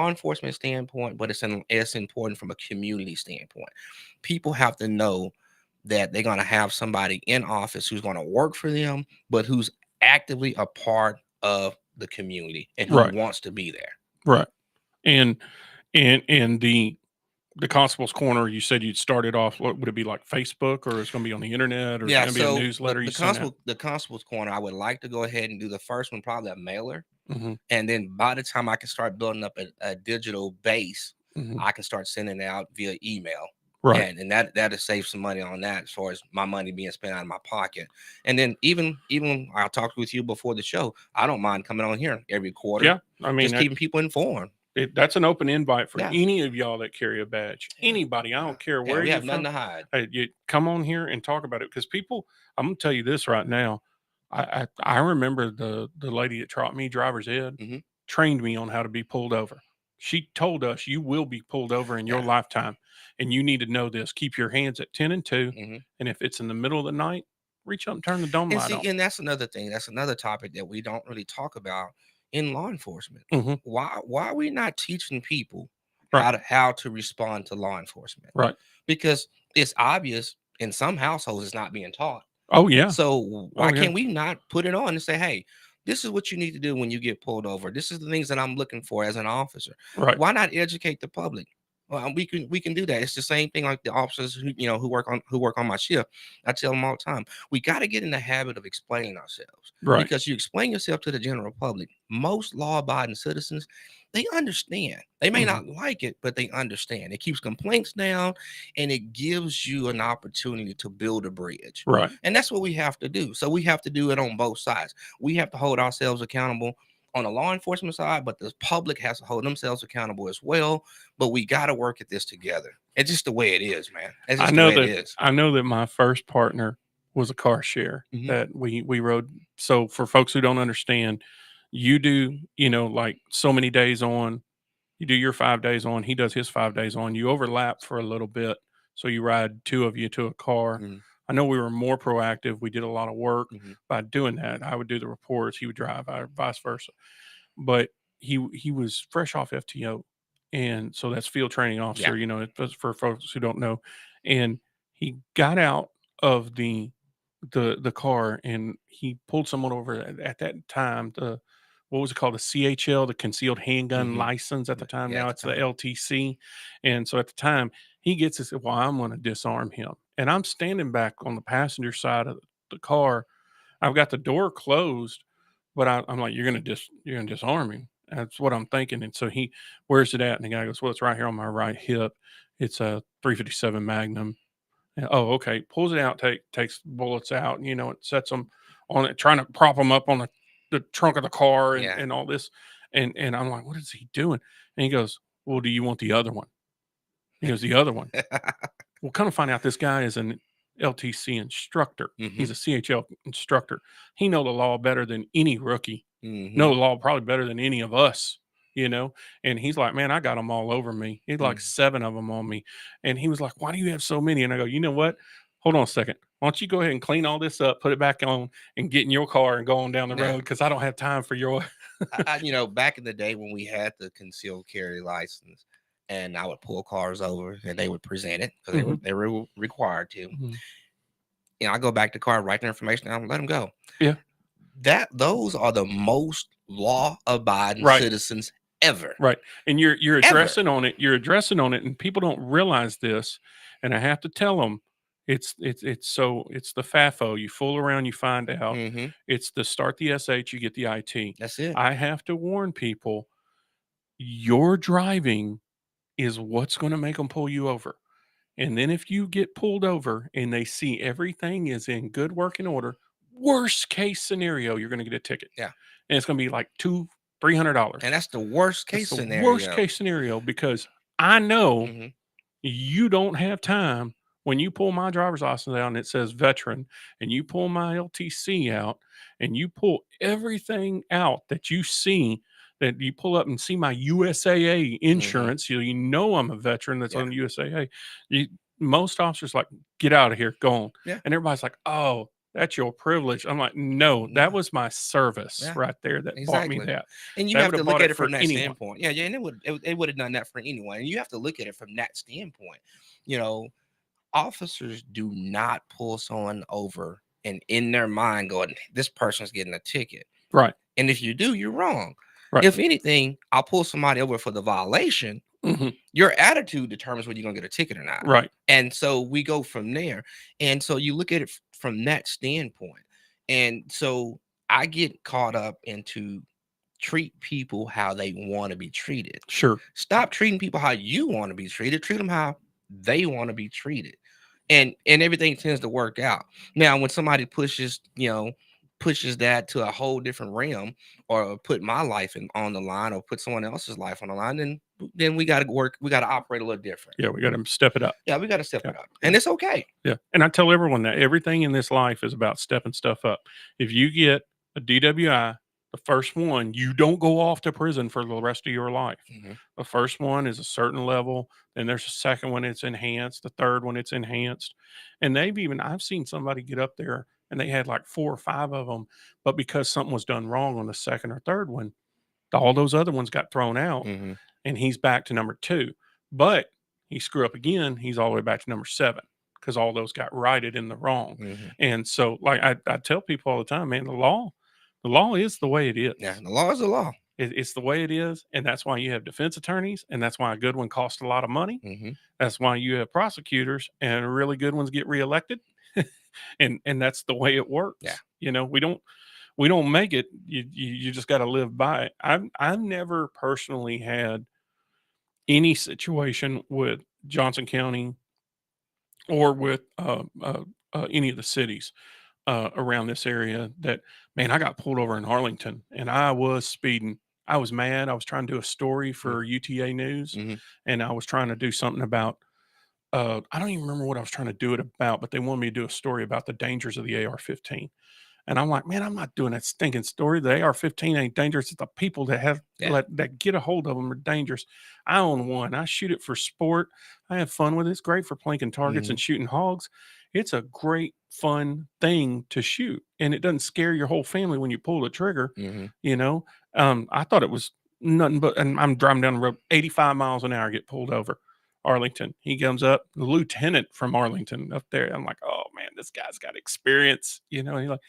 enforcement standpoint, but it's important from a community standpoint. People have to know that they're going to have somebody in office who's going to work for them, but who's actively a part of the community and who wants to be there. Right. And the Constable's Corner, you said you'd started off, what would it be, like Facebook, or it's going to be on the internet, or it's going to be a newsletter? The Constable's Corner, I would like to go ahead and do the first one, probably a mailer. And then by the time I can start building up a digital base, I can start sending it out via email. Right. And that'll save some money on that as far as my money being spent out of my pocket. And then even I'll talk with you before the show. I don't mind coming on here every quarter. Yeah. I mean, just keeping people informed. That's an open invite for any of y'all that carry a badge. Anybody, I don't care where we you're have nothing from. to hide. You come on here and talk about it, because people, I'm gonna tell you this right now. I remember the lady that taught me driver's ed, trained me on how to be pulled over. She told us, you will be pulled over in your lifetime, and you need to know this. Keep your hands at 10 and 2, and if it's in the middle of the night, reach up and turn the dome light on. And that's another thing. That's another topic that we don't really talk about in law enforcement. Why are we not teaching people how to respond to law enforcement? Right. Because it's obvious in some households it's not being taught. Oh yeah. So why can't we not put it on and say, hey, this is what you need to do when you get pulled over. This is the things that I'm looking for as an officer. Right. Why not educate the public? Well, we can do that. It's the same thing like the officers who work on my shift. I tell them all the time, we got to get in the habit of explaining ourselves. Right. Because you explain yourself to the general public, most law-abiding citizens, they understand. They may not like it, but they understand. It keeps complaints down, and it gives you an opportunity to build a bridge. Right. And that's what we have to do. So we have to do it on both sides. We have to hold ourselves accountable on the law enforcement side, but the public has to hold themselves accountable as well. But we got to work at this together. It's just the way it is, man. It's just the way it is. I know that my first partner was a car share that we rode. So for folks who don't understand, you do, like so many days on, you do your 5 days on, he does his 5 days on, you overlap for a little bit. So you ride 2 of you to a car. I know we were more proactive. We did a lot of work by doing that. I would do the reports, he would drive, vice versa. But he was fresh off FTO, and so that's field training officer. It's for folks who don't know. And he got out of the car, and he pulled someone over at that time. What was it called? The CHL, the concealed handgun license at the time. Now it's the LTC. And so at the time, he gets this, well, I'm going to disarm him. And I'm standing back on the passenger side of the car. I've got the door closed, but I'm like, you're going to disarm him. That's what I'm thinking. And so where's it at? And the guy goes, well, it's right here on my right hip. It's a .357 Magnum. And, oh, okay. Pulls it out, takes bullets out, and, it sets them on it, trying to prop them up on the trunk of the car and all this. And I'm like, what is he doing? And he goes, well, do you want the other one? He goes, the other one. We'll kind of find out this guy is an LTC instructor. He's a CHL instructor. He know the law better than any rookie. Know the law probably better than any of us, And he's like, man, I got them all over me. He's like 7 of them on me. And he was like, why do you have so many? And I go, you know what? hold on a second. Why don't you go ahead and clean all this up, put it back on, and get in your car and go on down the road because I don't have time for your. Back in the day when we had the concealed carry license, and I would pull cars over and they would present it because they were required to. I go back to the car, write the information down, let them go. Yeah, those are the most law-abiding citizens ever. Right, and you're addressing on it. You're addressing on it, and people don't realize this. And I have to tell them. It's the FAFO. You fool around, you find out. It's the start the SH, you get the IT. That's it. I have to warn people, your driving is what's going to make them pull you over. And then if you get pulled over and they see everything is in good working order, worst case scenario, you're going to get a ticket. Yeah. And it's going to be like $200-$300. And that's the worst case scenario. Worst case scenario, because I know you don't have time. When you pull my driver's license out and it says veteran, and you pull my LTC out and you pull everything out that you see, that you pull up and see my USAA insurance, you know I'm a veteran that's on USAA. Most officers like, get out of here, go on. Yeah. And everybody's like, oh, that's your privilege. I'm like, no, that was my service right there that bought me that. And you have to look at it from that standpoint. Yeah, and it would have done that for anyone. And you have to look at it from that standpoint. Officers do not pull someone over and in their mind going, this person's getting a ticket. Right. And if you do, you're wrong. Right. If anything, I'll pull somebody over for the violation. Your attitude determines whether you're going to get a ticket or not. Right. And so we go from there. And so you look at it from that standpoint. And so I get caught up into treat people how they want to be treated. Sure. Stop treating people how you want to be treated. Treat them how they want to be treated. And everything tends to work out. Now, when somebody pushes that to a whole different realm, or put my life on the line, or put someone else's life on the line, then we got to work. We got to operate a little different. Yeah, we got to step it up. Yeah, we got to step it up, and it's okay. Yeah, and I tell everyone that everything in this life is about stepping stuff up. If you get a DWI, the first one, you don't go off to prison for the rest of your life. The first one is a certain level. Then there's a second one, it's enhanced. The third one, it's enhanced. And I've seen somebody get up there and they had like 4 or 5 of them. But because something was done wrong on the second or third one, all those other ones got thrown out. And he's back to number 2. But he screw up again, he's all the way back to number 7 because all those got righted in the wrong. And so, like I tell people all the time, man, the law is the way it is. Yeah, the law is the law. It's the way it is, and that's why you have defense attorneys, and that's why a good one costs a lot of money. That's why you have prosecutors, and really good ones get reelected, and that's the way it works. Yeah, we don't make it. You just got to live by it. I've never personally had any situation with Johnson County or with any of the cities around this area that, man, I got pulled over in Arlington and I was speeding. I was mad. I was trying to do a story for UTA News, and I was trying to do something about, I don't even remember what I was trying to do it about, but they wanted me to do a story about the dangers of the AR-15. And I'm like, man, I'm not doing that stinking story. The AR-15 ain't dangerous. It's the people that that get a hold of them are dangerous. I own one. I shoot it for sport. I have fun with it. It's great for planking targets and shooting hogs. It's a great, fun thing to shoot. And it doesn't scare your whole family when you pull the trigger. I thought it was nothing but, and I'm driving down the road, 85 miles an hour, get pulled over. Arlington. He comes up, the lieutenant from Arlington up there. I'm like, oh man, this guy's got experience. And he's like,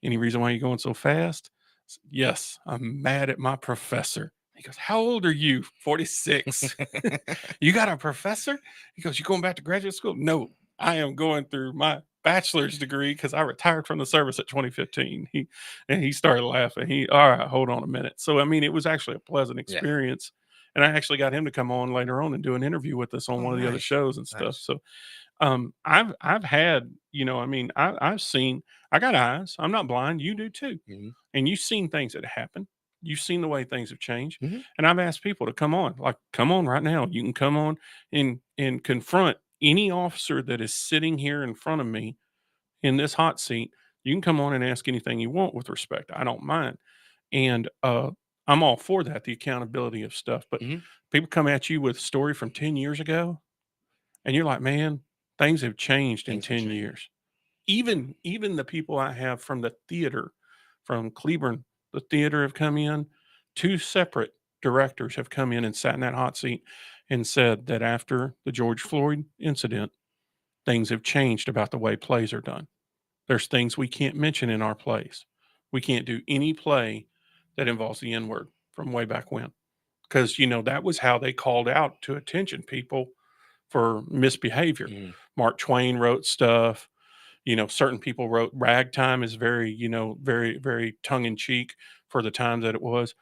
any reason why you're going so fast? I said, yes, I'm mad at my professor. He goes, how old are you? 46. You got a professor? He goes, you going back to graduate school? No, I am going through my bachelor's degree because I retired from the service at 2015. He started laughing. All right, hold on a minute. So, it was actually a pleasant experience. Yeah. And I actually got him to come on later on and do an interview with us on one of the other shows and stuff. So I've had, I've seen, I got eyes. I'm not blind. You do too. And you've seen things that happen. You've seen the way things have changed. And I've asked people to come on, like, come on right now. You can come on and confront any officer that is sitting here in front of me in this hot seat. You can come on and ask anything you want with respect. I don't mind. And, I'm all for that, the accountability of stuff. But people come at you with a story from 10 years ago, and you're like, man, Things have changed in Things have 10 years. Even the people I have from the theater, from Cleburne, the theater have come in. 2 separate directors have come in and sat in that hot seat and said that after the George Floyd incident, things have changed about the way plays are done. There's things we can't mention in our plays. We can't do any play that involves the N-word from way back when. Because, that was how they called out to attention people for misbehavior. Mark Twain wrote stuff. Certain people wrote ragtime is very, very, very tongue in cheek for the time that it was.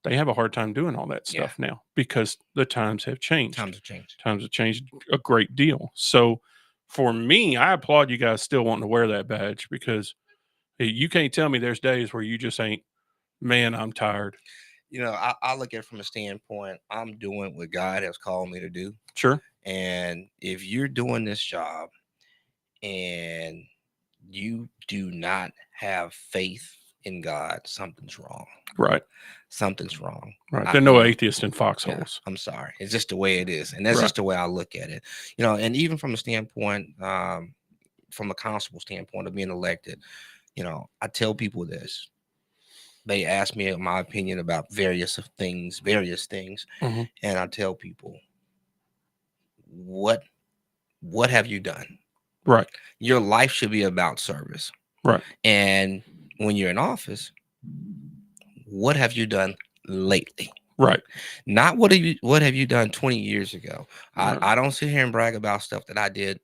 They have a hard time doing all that stuff now because the times have changed. Times have changed a great deal. So for me, I applaud you guys still wanting to wear that badge because you can't tell me there's days where you just ain't, man, I'm tired. I look at it from a standpoint, I'm doing what God has called me to do. Sure. And if you're doing this job and you do not have faith in God, something's wrong. Right. Something's wrong. Right. There are no atheists in foxholes. I'm sorry. It's just the way it is. And that's just the way I look at it. And even from a standpoint, from a constable standpoint of being elected, I tell people this. They ask me my opinion about various things, and I tell people, what have you done? Right. Your life should be about service. Right. And when you're in office, what have you done lately? Right. Not what have you done 20 years ago? Right. I don't sit here and brag about stuff that I did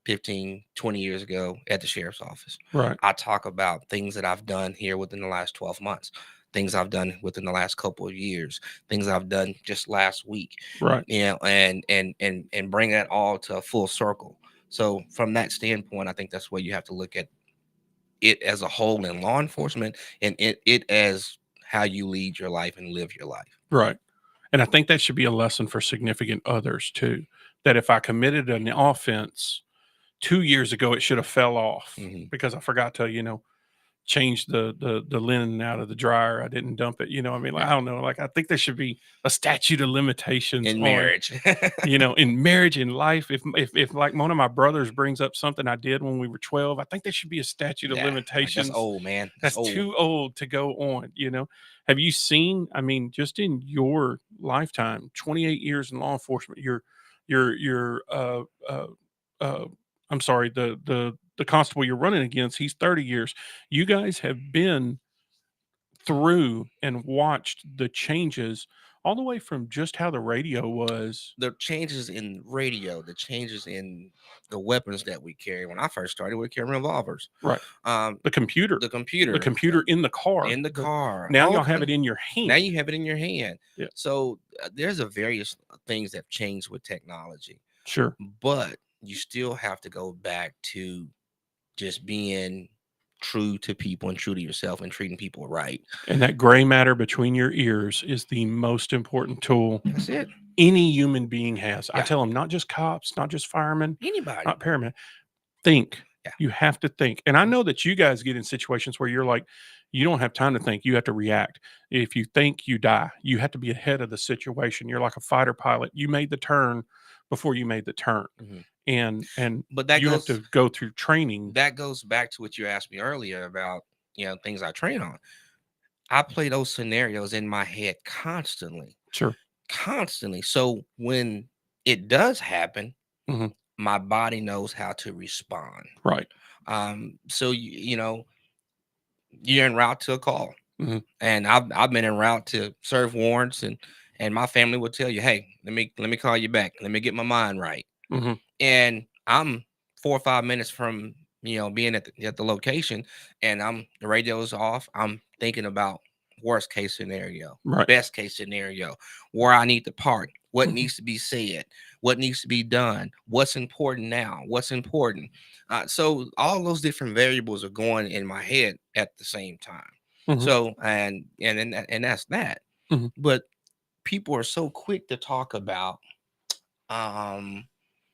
15, 20 years ago at the sheriff's office. Right. I talk about things that I've done here within the last 12 months, things I've done within the last couple of years, things I've done just last week. Right. And bring that all to a full circle. So from that standpoint, I think that's where you have to look at it as a whole in law enforcement and it as how you lead your life and live your life. Right. And I think that should be a lesson for significant others too, that if I committed an offense 2 years ago, it should have fell off because I forgot to, change the linen out of the dryer. I didn't dump it. I don't know. Like, I think there should be a statute of limitations in marriage, in marriage, in life. If like one of my brothers brings up something I did when we were 12, I think there should be a statute of limitations. That's old, man. That's too old to go on. Have you seen, just in your lifetime, 28 years in law enforcement, I'm sorry, the constable you're running against, he's 30 years. You guys have been through and watched the changes all the way from just how the radio was. The changes in radio, the changes in the weapons that we carry. When I first started, we carried revolvers. Right. The computer in the car. Now y'all have it in your hand. Now you have it in your hand. Yeah. So there's a various things that have changed with technology. Sure. But you still have to go back to just being true to people and true to yourself and treating people right. And that gray matter between your ears is the most important tool. That's it. Any human being has. I tell them, not just cops, not just firemen, anybody, not paramedics. Think. You have to think. And I know that you guys get in situations where you're like, you don't have time to think. You have to react. If you think, you die. You have to be ahead of the situation. You're like a fighter pilot. You made the turn before you made the turn. But that have to go through training. That goes back to what you asked me earlier about, things I train on. I play those scenarios in my head constantly. Sure. Constantly. So when it does happen, my body knows how to respond. Right. So you're en route to a call. And I've been en route to serve warrants and my family will tell you, hey, let me call you back. Let me get my mind right. And I'm 4 or 5 minutes from, being at the location and the radio's off. I'm thinking about worst case scenario, best case scenario, where I need to park, what needs to be said, what needs to be done, what's important now, what's important. So all those different variables are going in my head at the same time. So, and that's that. But people are so quick to talk about,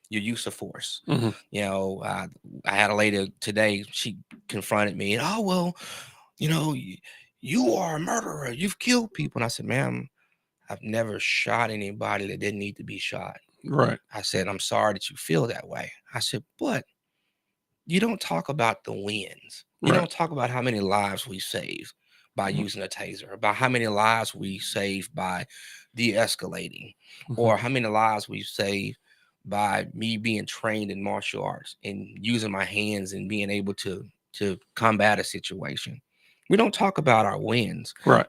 your use of force. I had a lady today, she confronted me, oh, well, you are a murderer. You've killed people. And I said, ma'am, I've never shot anybody that didn't need to be shot. Right. I said, I'm sorry that you feel that way. I said, but you don't talk about the wins. You Right. don't talk about how many lives we saved by using a taser, about how many lives we saved by de-escalating, or how many lives we saved by me being trained in martial arts and using my hands and being able to combat a situation. We don't talk about our wins. Right.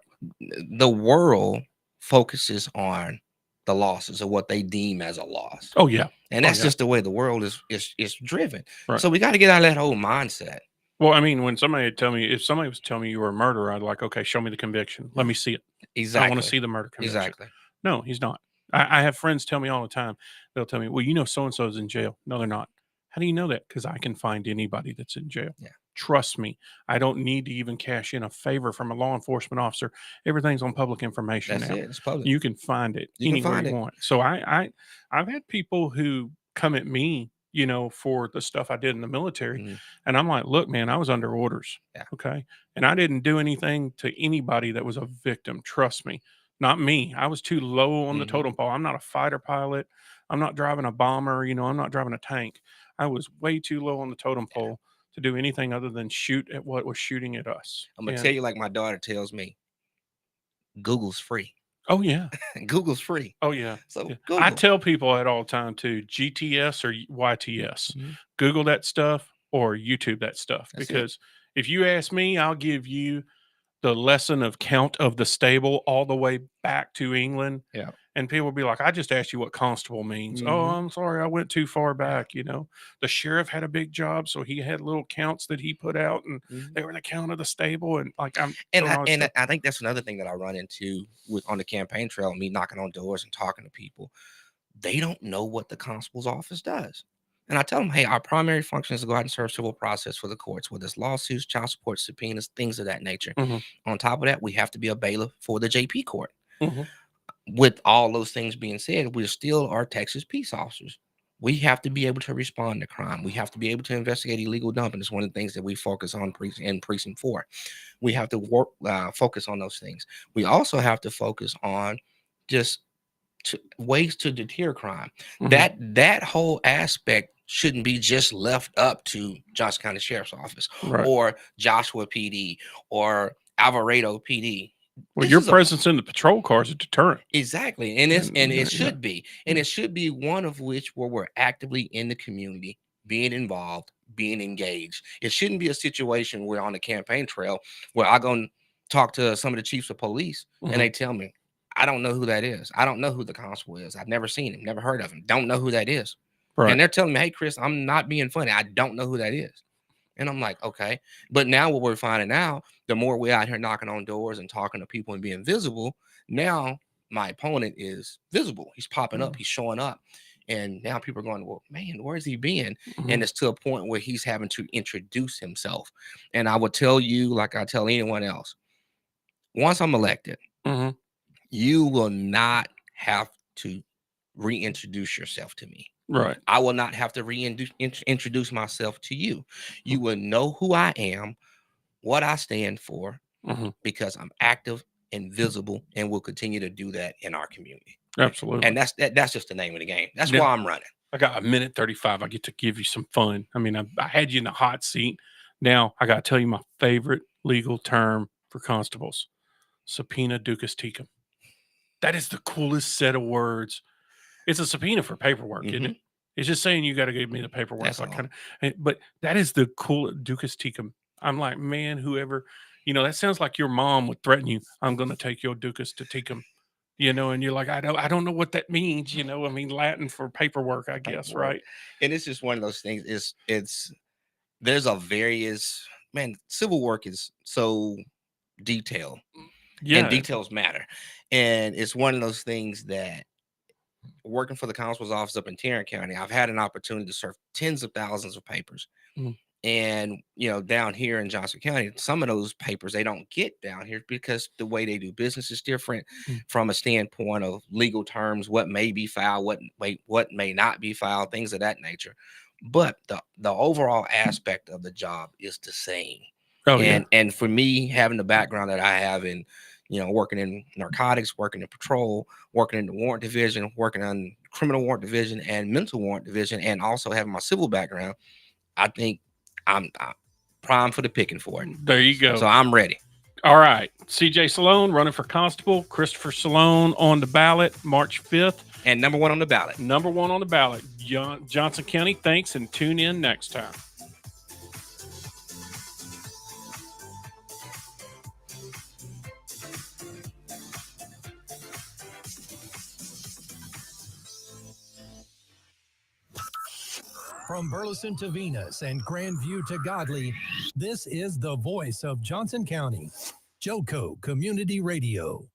The world focuses on the losses or what they deem as a loss. Oh yeah. And that's just the way the world is driven. Right. So we got to get out of that whole mindset. Well, I mean, when somebody would tell me, if somebody was telling me you were a murderer, I'd like, okay, show me the conviction. Let me see it. Exactly. I want to see the murder conviction. Exactly. No, he's not. I have friends tell me all the time. They'll tell me, well, you know, so-and-so's in jail. No, they're not. How do you know that? Because I can find anybody that's in jail. Yeah. Trust me. I don't need to even cash in a favor from a law enforcement officer. Everything's on public information That's now. it. It's public. You can find it You can anywhere find you it. want. So I've had people who come at me, you know, for the stuff I did in the military. And I'm like, look, man, I was under orders. Yeah. Okay. And I didn't do anything to anybody that was a victim. Trust me. Not me. I was too low on the totem pole. I'm not a fighter pilot. I'm not driving a bomber. You know, I'm not driving a tank. I was way too low on the totem pole to do anything other than shoot at what was shooting at us. I'm going to tell you, like my daughter tells me, Google's free. Oh, yeah. Google's free. Oh, yeah. So yeah. Google. I tell people that all the time too, GTS or YTS. Google that stuff or YouTube that stuff. That's because if you ask me, I'll give you the lesson of Count of the Stable all the way back to England. Yeah. And people will be like, I just asked you what constable means. Oh, I'm sorry. I went too far back. You know, the sheriff had a big job. So he had little counts that he put out and they were the count of the stable. And like, I think that's another thing that I run into on the campaign trail, me knocking on doors and talking to people. They don't know what the constable's office does. And I tell them, hey, our primary function is to go out and serve civil process for the courts, whether it's lawsuits, child support, subpoenas, things of that nature. On top of that, we have to be a bailiff for the JP court. With all those things being said, we still are Texas peace officers. We have to be able to respond to crime. We have to be able to investigate illegal dumping. It's one of the things that we focus on in Precinct 4. We have to focus on those things. We also have to focus on just ways to deter crime. That whole aspect shouldn't be just left up to Johnson County Sheriff's Office or Joshua PD or Alvarado PD. Well, your presence in the patrol car is a deterrent. Exactly. And it should be. And it should be one of which where we're actively in the community, being involved, being engaged. It shouldn't be a situation where on the campaign trail where I go and talk to some of the chiefs of police and they tell me, I don't know who that is. I don't know who the constable is. I've never seen him, never heard of him. Don't know who that is. And they're telling me, hey, Chris, I'm not being funny. I don't know who that is. And I'm like, okay. But now what we're finding out, the more we're out here knocking on doors and talking to people and being visible, now my opponent is visible. He's popping up. He's showing up. And now people are going, well, man, where's he been? And it's to a point where he's having to introduce himself. And I would tell you, like I tell anyone else, once I'm elected, you will not have to reintroduce yourself to me. Right. I will not have to reintroduce myself to you. You will know who I am, what I stand for, because I'm active and visible and will continue to do that in our community. Absolutely. And that's just the name of the game. That's why I'm running. I got a minute 35. I get to give you some fun. I mean, I had you in the hot seat. Now I got to tell you my favorite legal term for constables: subpoena ducus tecum. That is the coolest set of words. It's a subpoena for paperwork, isn't it? It's just saying you got to give me the paperwork. But that is the cool ducus tecum. I'm like, man, whoever, you know, that sounds like your mom would threaten you. I'm going to take your ducus tecum, you know, and you're like, I don't know what that means. You know, I mean, Latin for paperwork, I guess. Right. And it's just one of those things. There's civil work is so detailed. Yeah. And details matter. And it's one of those things that, working for the constable's office up in Tarrant County, I've had an opportunity to serve tens of thousands of papers. And, you know, down here in Johnson County, some of those papers they don't get down here because the way they do business is different from a standpoint of legal terms, what may be filed, what may not be filed, things of that nature. But the overall aspect of the job is the same. And for me, having the background that I have in, you know, working in narcotics, working in patrol, working in the warrant division, working on criminal warrant division and mental warrant division, and also having my civil background, I think I'm prime for the picking for it. There you go. So I'm ready. All right. CJ Sloan running for Constable. Christopher Sloan on the ballot March 5th. And number 1 on the ballot. Number 1 on the ballot. Johnson County, thanks, and tune in next time. From Burleson to Venus and Grandview to Godley, this is the voice of Johnson County, JoCo Community Radio.